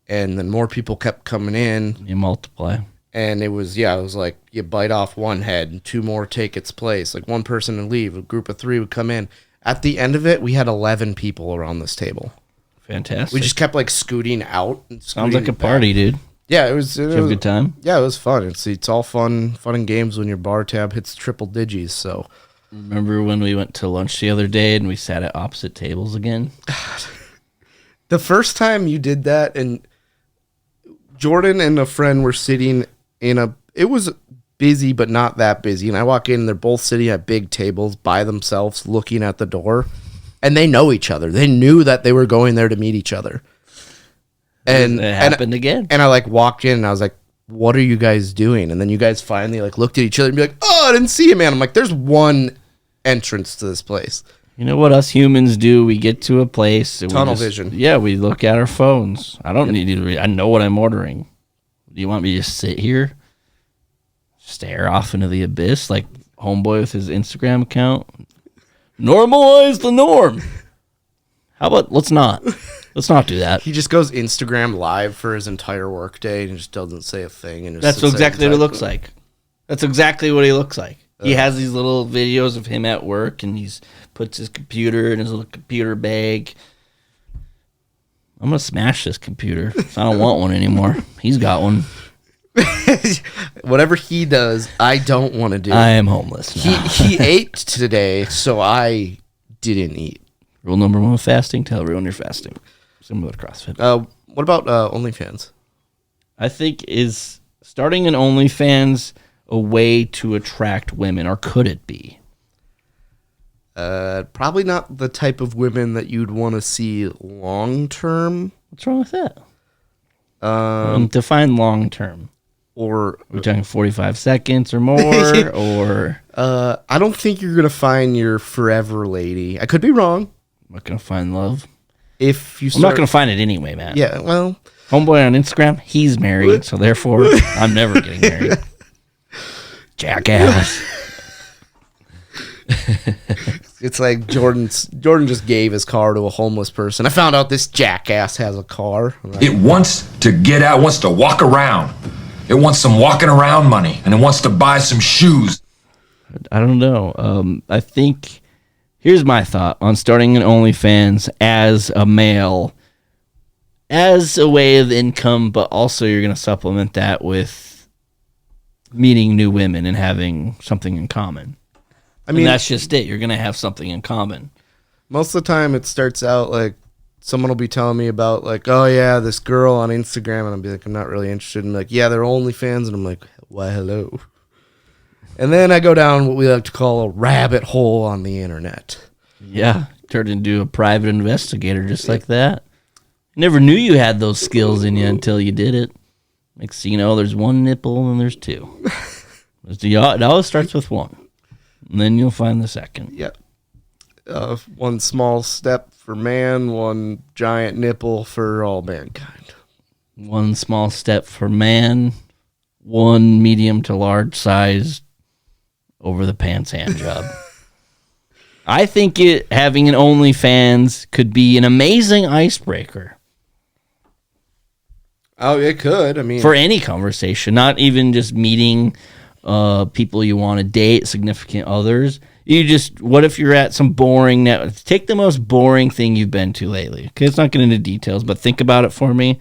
And then more people kept coming in. You multiply. And it was like you bite off one head and 2 more take its place. Like one person would leave, a group of 3 would come in. At the end of it, we had 11 people around this table. Fantastic. We just kept like scooting out. And Sounds like a party, dude. Yeah, it was. Did you have a good time? Yeah, it was fun. It's all fun and games when your bar tab hits triple digits. So, remember when we went to lunch the other day and we sat at opposite tables again? The first time you did that, and Jordan and a friend were sitting it was busy, but not that busy. And I walk in, and they're both sitting at big tables by themselves looking at the door. And they know each other. They knew that they were going there to meet each other. And it happened again. And I like walked in and I was like, what are you guys doing? And then you guys finally like looked at each other and be like, oh, I didn't see you, man. I'm like, there's one entrance to this place. You know what us humans do? We get to a place. And Tunnel vision. Yeah, we look at our phones. I don't need to I know what I'm ordering. Do you want me to just sit here? Stare off into the abyss like homeboy with his Instagram account? Normalize the norm. How about let's not do that. He just goes Instagram live for his entire workday and just doesn't say a thing. And that's exactly what it looks like. That's exactly what he looks like. He has these little videos of him at work and he's puts his computer in his little computer bag. I'm gonna smash this computer. I don't want one anymore. He's got one. Whatever he does, I don't want to do. I am homeless now. He ate today, so I didn't eat. Rule number 1 of fasting: tell everyone you're fasting. Similar to CrossFit. What about OnlyFans? I think is starting an OnlyFans a way to attract women, or could it be? Probably not the type of women that you'd want to see long term. What's wrong with that? Define long term. Or we're talking 45 seconds or more, or I don't think you're gonna find your forever lady. I could be wrong. I'm not gonna find love. I'm not gonna find it anyway, man. Yeah, well, homeboy on Instagram, he's married, so therefore I'm never getting married. Jackass. It's like Jordan just gave his car to a homeless person. I found out this jackass has a car. It wants to get out, wants to walk around. It wants some walking around money, and it wants to buy some shoes. I don't know. I think here's my thought on starting an OnlyFans as a male, as a way of income, but also you're going to supplement that with meeting new women and having something in common. I mean, and that's just it. You're going to have something in common. Most of the time, it starts out like someone will be telling me about like, oh yeah, this girl on Instagram, and I'll be like, I'm not really interested. And like, yeah, they're OnlyFans, and I'm like, why, hello. And then I go down what we like to call a rabbit hole on the internet. Yeah, turned into a private investigator just like that. Never knew you had those skills in you until you did it. Next thing you know, there's one nipple and there's two. It always starts with one, and then you'll find the second. Yep. One small step for man, one giant nipple for all mankind. One small step for man, one medium to large size over the pants hand job. I think having an OnlyFans could be an amazing icebreaker. Oh, it could. I mean, for any conversation, not even just meeting people you want to date, significant others. What if you're at some boring take the most boring thing you've been to lately. Okay, it's not getting into details, but think about it for me.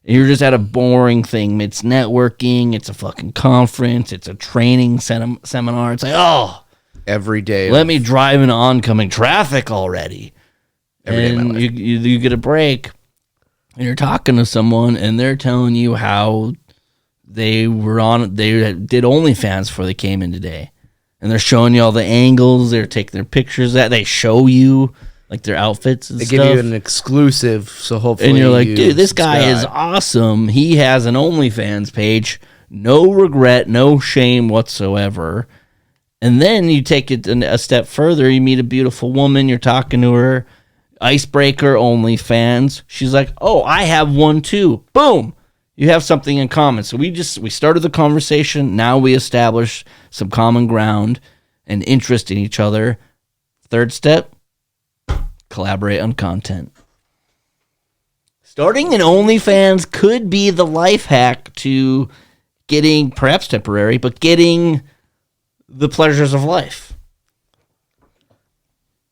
You're just at a boring thing. It's networking. It's a fucking conference. It's a training seminar. It's like, oh, every day. Let me drive into oncoming traffic already. Every day of my life. You get a break, and you're talking to someone, and they're telling you how they did OnlyFans before they came in today. And they're showing you all the angles. They're taking their pictures. They show you like their outfits and they stuff. They give you an exclusive, so hopefully. And you're like, dude, this guy is awesome. He has an OnlyFans page. No regret, no shame whatsoever. And then you take it a step further. You meet a beautiful woman. You're talking to her. Icebreaker, OnlyFans. She's like, oh, I have one too. Boom. You have something in common. So we started the conversation. Now we establish some common ground and interest in each other. Third step, collaborate on content. Starting an OnlyFans could be the life hack to getting, perhaps temporary, but getting the pleasures of life.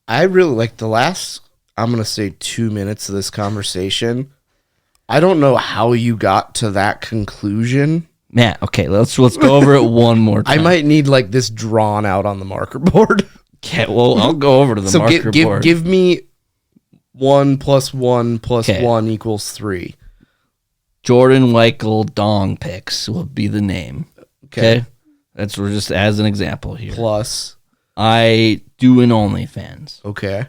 I really like the last, I'm going to say 2 minutes of this conversation. I don't know how you got to that conclusion. Matt, okay, let's go over it one more time. I might need like this drawn out on the marker board. Okay, well, I'll go over to the marker board. Give me 1 + 1 + 1 equals 3. Jordan Weichel dong pics will be the name. Okay. We're just as an example here. Plus, I do an OnlyFans. Okay.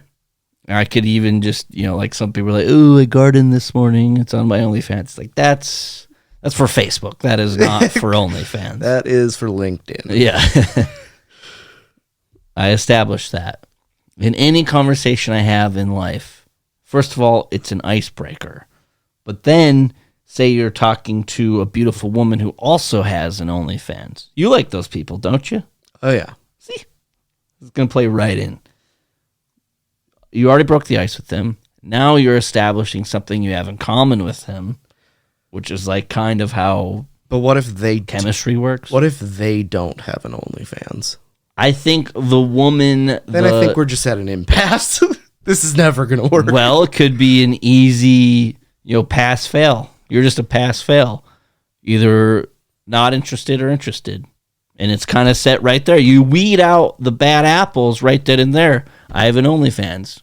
I could even just, like some people are like, ooh, I gardened this morning. It's on my OnlyFans. Like, that's for Facebook. That is not for OnlyFans. That is for LinkedIn. Yeah. I established that. In any conversation I have in life, first of all, it's an icebreaker. But then, say you're talking to a beautiful woman who also has an OnlyFans. You like those people, don't you? Oh, yeah. See? It's going to play right in. You already broke the ice with them. Now you're establishing something you have in common with him, which is like kind of how. But what if chemistry works? What if they don't have an OnlyFans? I think the woman. Then I think we're just at an impasse. This is never going to work. Well, it could be an easy, pass fail. You're just a pass fail, either not interested or interested, and it's kind of set right there. You weed out the bad apples right then and there. I have an OnlyFans.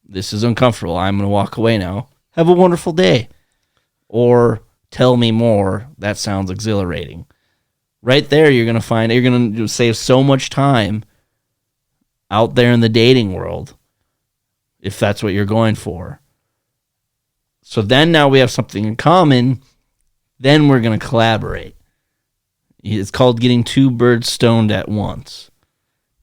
This is uncomfortable. I'm going to walk away now. Have a wonderful day. Or tell me more. That sounds exhilarating. Right there, you're going to save so much time out there in the dating world if that's what you're going for. So then now we have something in common. Then we're going to collaborate. It's called getting two birds stoned at once.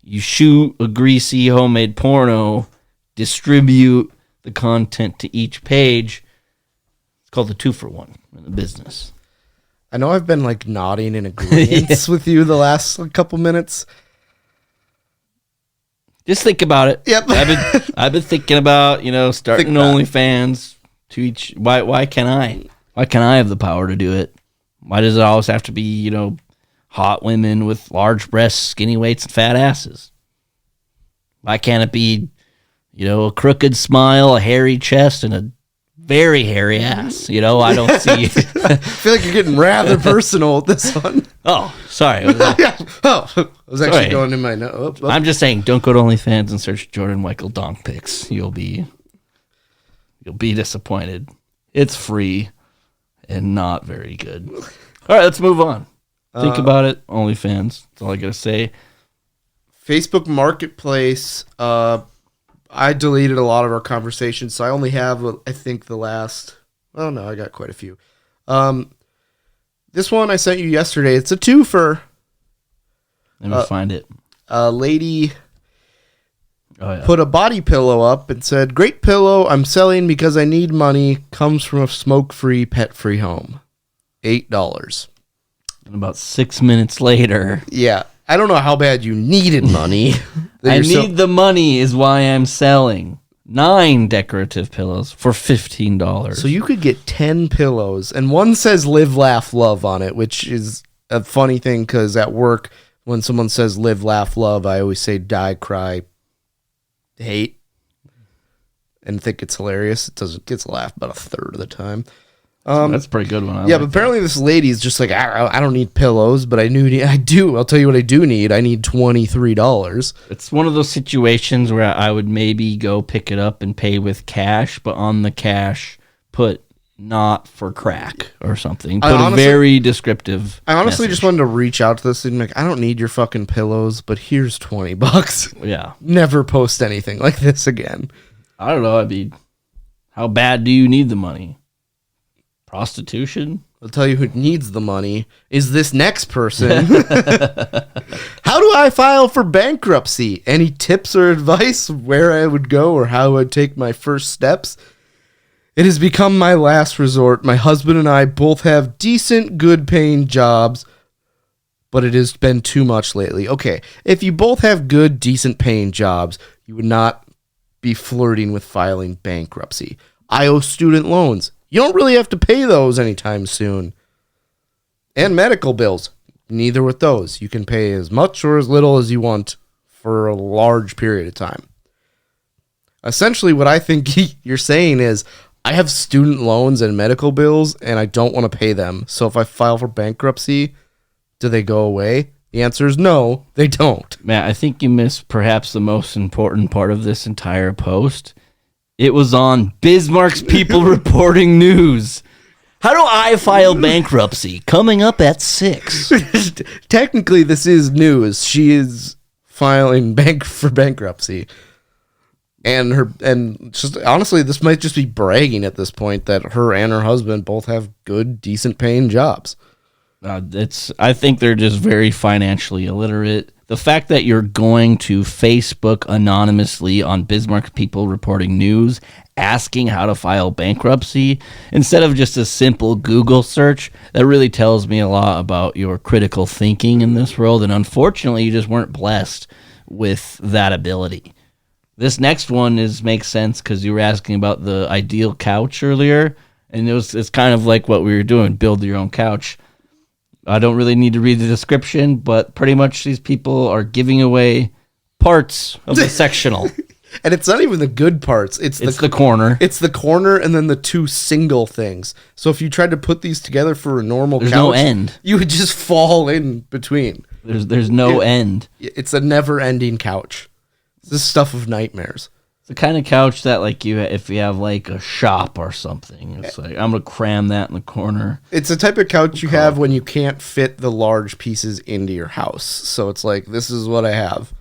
You shoot a greasy homemade porno, distribute the content to each page. It's called the 2-for-1 in the business. I know I've been like nodding in agreement with you the last couple minutes. Just think about it. Yep. I've been thinking about, starting OnlyFans to each. Why can't I? Why can't I have the power to do it? Why does it always have to be, hot women with large breasts, skinny weights, and fat asses? Why can't it be, a crooked smile, a hairy chest, and a very hairy ass? I don't see. I feel like you're getting rather personal with this one. Oh, sorry. I was actually going in my note. I'm just saying, don't go to OnlyFans and search Jordan Weichel dong pics. You'll be You'll be disappointed. It's free and not very good. All right, let's move on. Think about it. OnlyFans. That's all I got to say. Facebook Marketplace. I deleted a lot of our conversations, so I only have, I think, the last... Oh, no, I got quite a few. This one I sent you yesterday. It's a twofer. Let me find it. A lady put a body pillow up and said, "Great pillow. I'm selling because I need money. Comes from a smoke-free, pet-free home. $8." And about 6 minutes later... Yeah. I don't know how bad you needed money. I need the money is why I'm selling 9 decorative pillows for $15. So you could get 10 pillows, and one says "Live, Laugh, Love" on it, which is a funny thing because at work, when someone says "Live, Laugh, Love," I always say "Die, Cry, Hate," and think it's hilarious. It doesn't gets laughed about a third of the time. That's a pretty good one. But apparently this lady is just like, I don't need pillows, but I do. I'll tell you what I do need. I need $23. It's one of those situations where I would maybe go pick it up and pay with cash, but on the cash, put "not for crack" or something. Put a very descriptive I honestly message. just wanted to reach out to this and be like, I don't need your fucking pillows, but here's $20. Yeah. Never post anything like this again. I don't know. I mean, how bad do you need the money? Prostitution? I'll tell you who needs the money is this next person. How do I file for bankruptcy? Any tips or advice where I would go or how I'd take my first steps? It has become my last resort. My husband and I both have decent, good-paying jobs, but it has been too much lately. Okay, if you both have good, decent-paying jobs, you would not be flirting with filing bankruptcy. I owe student loans. You don't really have to pay those anytime soon. And medical bills. Neither with those. You can pay as much or as little as you want for a large period of time. Essentially, what I think you're saying is, I have student loans and medical bills, and I don't want to pay them. So if I file for bankruptcy, do they go away? The answer is no, they don't. Matt, I think you missed perhaps the most important part of this entire post. It was on Bismarck's People Reporting News. How do I file bankruptcy? Coming up at 6. Technically, this is news. She is filing for bankruptcy. And just honestly, this might just be bragging at this point that her and her husband both have good, decent paying jobs. I think they're just very financially illiterate. The fact that you're going to Facebook anonymously on Bismarck People Reporting News asking how to file bankruptcy instead of just a simple Google search, that really tells me a lot about your critical thinking in this world. And unfortunately, you just weren't blessed with that ability. This next one makes sense because you were asking about the ideal couch earlier, and it's kind of like what we were doing, build your own couch. I don't really need to read the description, but pretty much these people are giving away parts of the sectional. And it's not even the good parts. It's the corner. It's the corner and then the two single things. So if you tried to put these together for a normal There's couch, no end. You would just fall in between. There's no end. It's a never-ending couch. It's the stuff of nightmares. The kind of couch that, like, if you have like a shop or something, it's like, I'm gonna cram that in the corner. It's the type of couch you have when you can't fit the large pieces into your house. So it's like, this is what I have.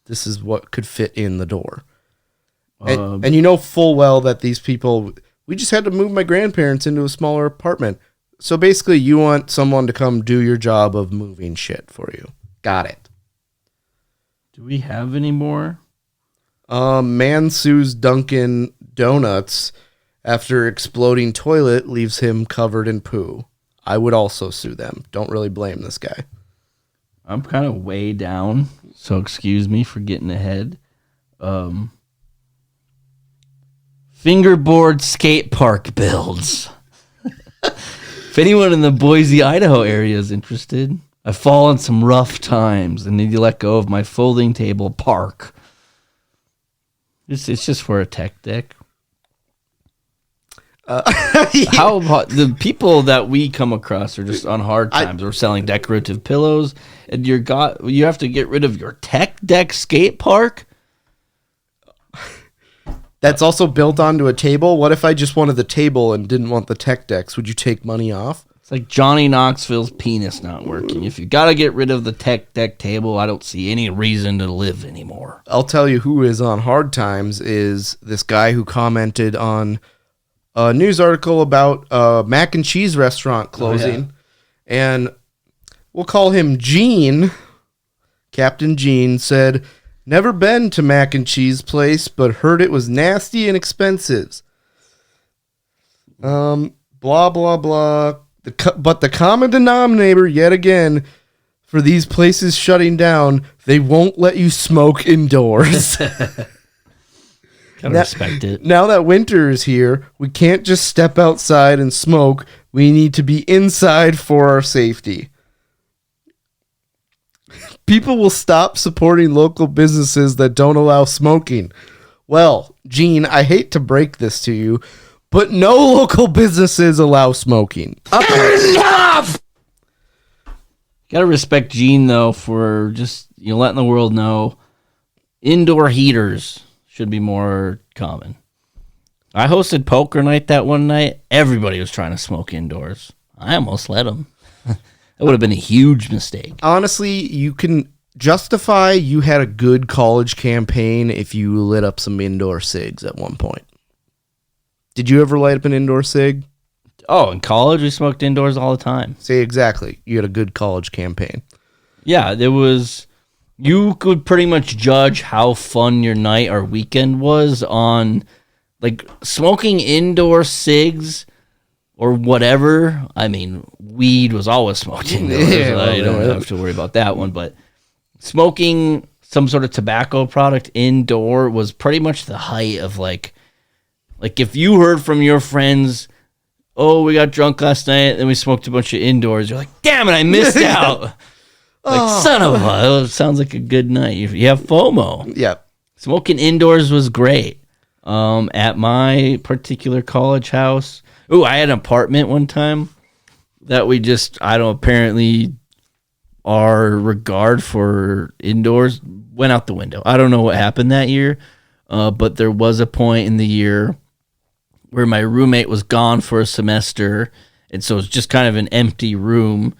This is what could fit in the door. And you know full well that these people, we just had to move my grandparents into a smaller apartment. So basically, you want someone to come do your job of moving shit for you. Got it. Do we have any more? Man sues Dunkin' Donuts after exploding toilet leaves him covered in poo. I would also sue them. Don't really blame this guy. I'm kind of way down, so excuse me for getting ahead. Fingerboard skate park builds. If anyone in the Boise, Idaho area is interested, I've fallen some rough times and need to let go of my folding table park. It's just for a tech deck. How about the people that we come across are just on hard times? We're selling decorative pillows, and you have to get rid of your tech deck skate park. That's also built onto a table. What if I just wanted the table and didn't want the tech decks? Would you take money off? It's like Johnny Knoxville's penis not working. If you got to get rid of the tech deck table, I don't see any reason to live anymore. I'll tell you who is on hard times is this guy who commented on a news article about a mac and cheese restaurant closing. And we'll call him Gene. Captain Gene said, "Never been to mac and cheese place, but heard it was nasty and expensive. Blah, blah, blah. But the common denominator, yet again, for these places shutting down, they won't let you smoke indoors." Gotta respect it. Now that winter is here, we can't just step outside and smoke. We need to be inside for our safety. People will stop supporting local businesses that don't allow smoking. Well, Gene, I hate to break this to you, but no local businesses allow smoking. Enough! Gotta respect Gene, though, for just letting the world know indoor heaters should be more common. I hosted poker night that one night. Everybody was trying to smoke indoors. I almost let them. That would have been a huge mistake. Honestly, you can justify you had a good college campaign if you lit up some indoor cigs at one point. Did you ever light up an indoor cig? Oh, in college, we smoked indoors all the time. See, exactly. You had a good college campaign. Yeah, there was... You could pretty much judge how fun your night or weekend was on, like, smoking indoor cigs or whatever. I mean, weed was always smoked indoors. Yeah, You don't have to worry about that one. But smoking some sort of tobacco product indoor was pretty much the height of, like if you heard from your friends, "Oh, we got drunk last night, and we smoked a bunch of indoors," you're like, "Damn it, I missed out." Son of a... It sounds like a good night. You have FOMO. Yeah. Smoking indoors was great. At my particular college house... Ooh, I had an apartment one time that we just... apparently our regard for indoors went out the window. I don't know what happened that year, but there was a point in the year where my roommate was gone for a semester, and so it was just kind of an empty room.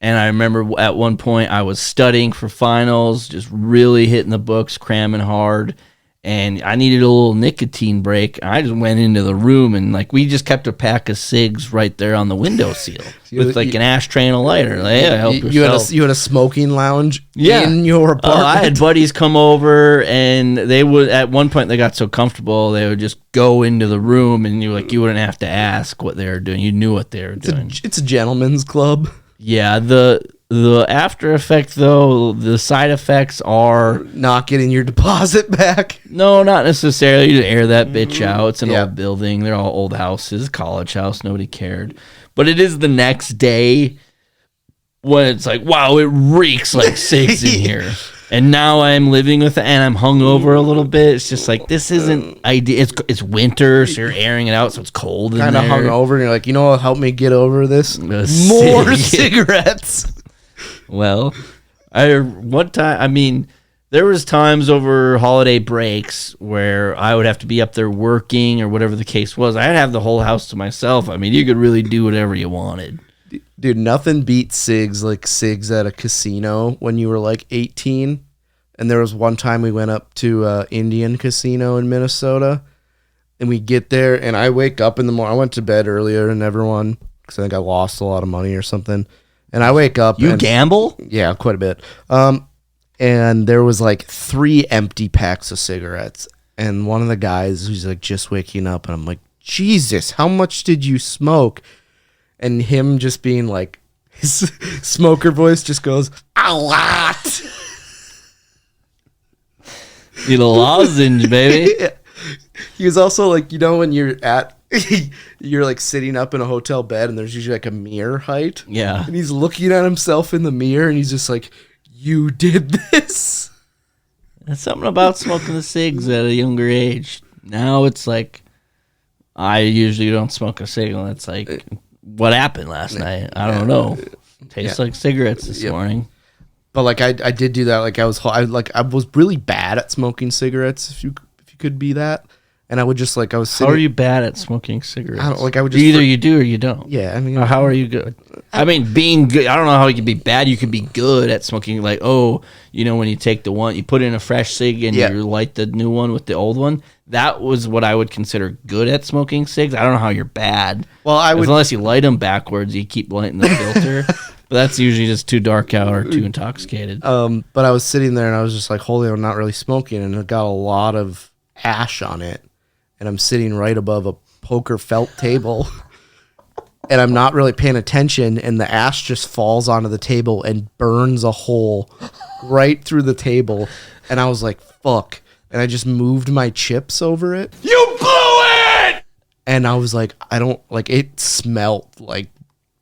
And I remember at one point I was studying for finals, just really hitting the books, cramming hard, and I needed a little nicotine break. I just went into the room and we just kept a pack of cigs right there on the windowsill with an ashtray and a lighter. Like, yeah, help yourself. You had a smoking lounge in your apartment. I had buddies come over, and they would at one point they got so comfortable they would just go into the room, and you wouldn't have to ask what they were doing. You knew what they were doing. It's a gentleman's club. Yeah, the after effect, though, the side effects are... Not getting your deposit back. No, not necessarily. You air that bitch out. It's an old building. They're all old houses, college house. Nobody cared. But it is the next day when it's like, wow, it reeks like cigs in here. And now I'm living with it, and I'm hungover a little bit. It's just like, this isn't ideal. It's winter, so you're airing it out, so it's cold in there. Kind of hungover, and you're like, you know what helped me get over this? More cigarettes. Well, there was times over holiday breaks where I would have to be up there working or whatever the case was. I'd have the whole house to myself. I mean, you could really do whatever you wanted. Dude, nothing beats cigs like cigs at a casino when you were like 18. And there was one time we went up to Indian Casino in Minnesota, and we get there, and I wake up in the morning. I went to bed earlier than everyone because I think I lost a lot of money or something. And I wake up. You gamble? Yeah, quite a bit. And there was like 3 empty packs of cigarettes. And one of the guys who's like just waking up, and I'm like, Jesus, how much did you smoke? And him just being like, his smoker voice just goes, a lot. Need a lozenge, baby. Yeah. He was also like, when you're you're like sitting up in a hotel bed and there's usually like a mirror height. Yeah. And he's looking at himself in the mirror and he's just like, you did this. There's something about smoking the cigs at a younger age. Now it's like, I usually don't smoke a cig. And it's like, what happened last night? I don't know. Tastes like cigarettes this morning. But like I did do that. Like I was really bad at smoking cigarettes. If you could be that. And I would just like, I was How sitting. are you bad at smoking cigarettes? I don't, like I would just Either you do or you don't. Yeah, I mean, Or how are you good? I mean, being good. I don't know how you can be bad. You can be good at smoking. Like, oh, you know, when you take the one, you put in a fresh cig and you light the new one with the old one. That was what I would consider good at smoking cigs. I don't know how you're bad. Well, unless you light them backwards, you keep lighting the filter. But that's usually just too dark out or too intoxicated. But I was sitting there and I was just like, holy, I'm not really smoking, and it got a lot of ash on it. And I'm sitting right above a poker felt table. And I'm not really paying attention, and the ash just falls onto the table and burns a hole right through the table. And I was like, fuck. And I just moved my chips over it. You blew it! And I was like, I don't, like, it smelled like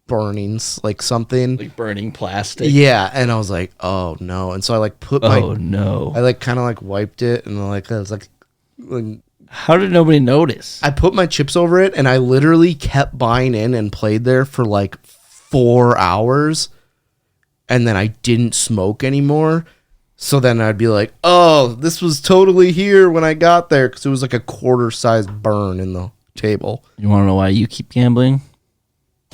burnings, like something. Like burning plastic. Yeah. And I was like, oh no. And so I like put my, I like kind of like wiped it, and like, I was like how did nobody notice? I put my chips over it, and I literally kept buying in and played there for like 4 hours, and then I didn't smoke anymore. So then I'd be like, oh, this was totally here when I got there, because it was like a quarter-sized burn in the table. You want to know why you keep gambling?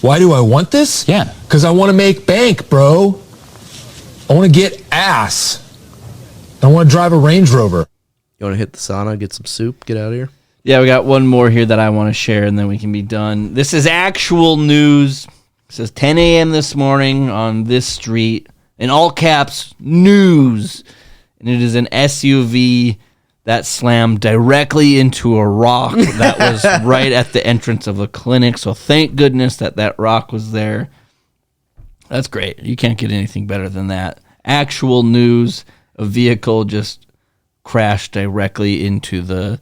Why do I want this? Yeah. Because I want to make bank, bro. I want to get ass. I want to drive a Range Rover. You want to hit the sauna, get some soup, get out of here? Yeah, we got one more here that I want to share, and then we can be done. This is actual news. It says 10 a.m. this morning on this street, in all caps, news. And it is an SUV that slammed directly into a rock that was right at the entrance of a clinic. So thank goodness that rock was there. That's great. You can't get anything better than that. Actual news, a vehicle just crashed directly into the...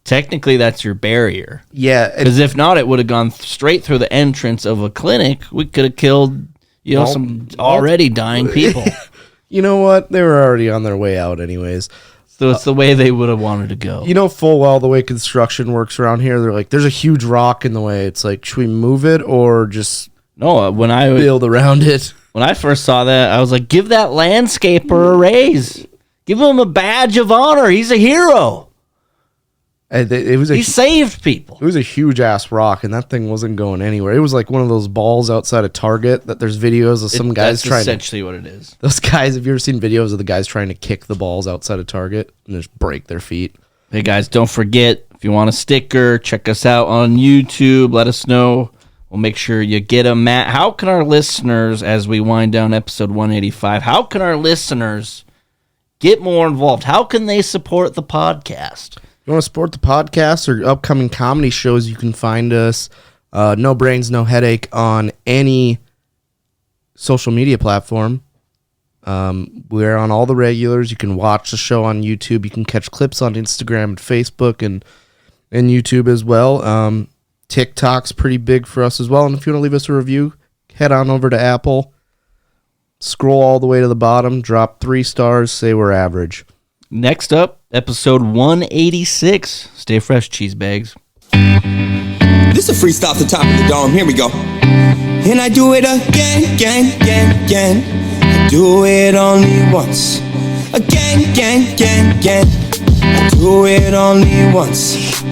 Technically, that's your barrier. Yeah. Because if not, it would have gone straight through the entrance of a clinic. We could have killed, some already dying people. You know what? They were already on their way out anyways. So it's the way they would have wanted to go. You know full well the way construction works around here. They're like, there's a huge rock in the way. It's like, should we move it or just when I build around it? When I first saw that, I was like, give that landscaper a raise. Give him a badge of honor. He's a hero. He saved people. It was a huge ass rock, and that thing wasn't going anywhere. It was like one of those balls outside of Target that there's videos of some guys trying. That's essentially what it is. Those guys, have you ever seen videos of the guys trying to kick the balls outside of Target and just break their feet? Hey guys, don't forget, if you want a sticker, check us out on YouTube. Let us know. We'll make sure you get them. Matt, how can our listeners, as we wind down episode 185, how can our listeners get more involved? How can they support the podcast? You want to support the podcast or upcoming comedy shows, you can find us, No Brains, No Headache, on any social media platform. We're on all the regulars. You can watch the show on YouTube. You can catch clips on Instagram and Facebook and YouTube as well. TikTok's pretty big for us as well. And if you want to leave us a review, head on over to Apple. Scroll all the way to the bottom. Drop 3 stars. Say we're average. Next up, episode 186. Stay fresh, cheese bags. This is a freestyle off the top of the dome. Here we go. And I do it again, again, again, again. I do it only once. Again, again, again, again. I do it only once.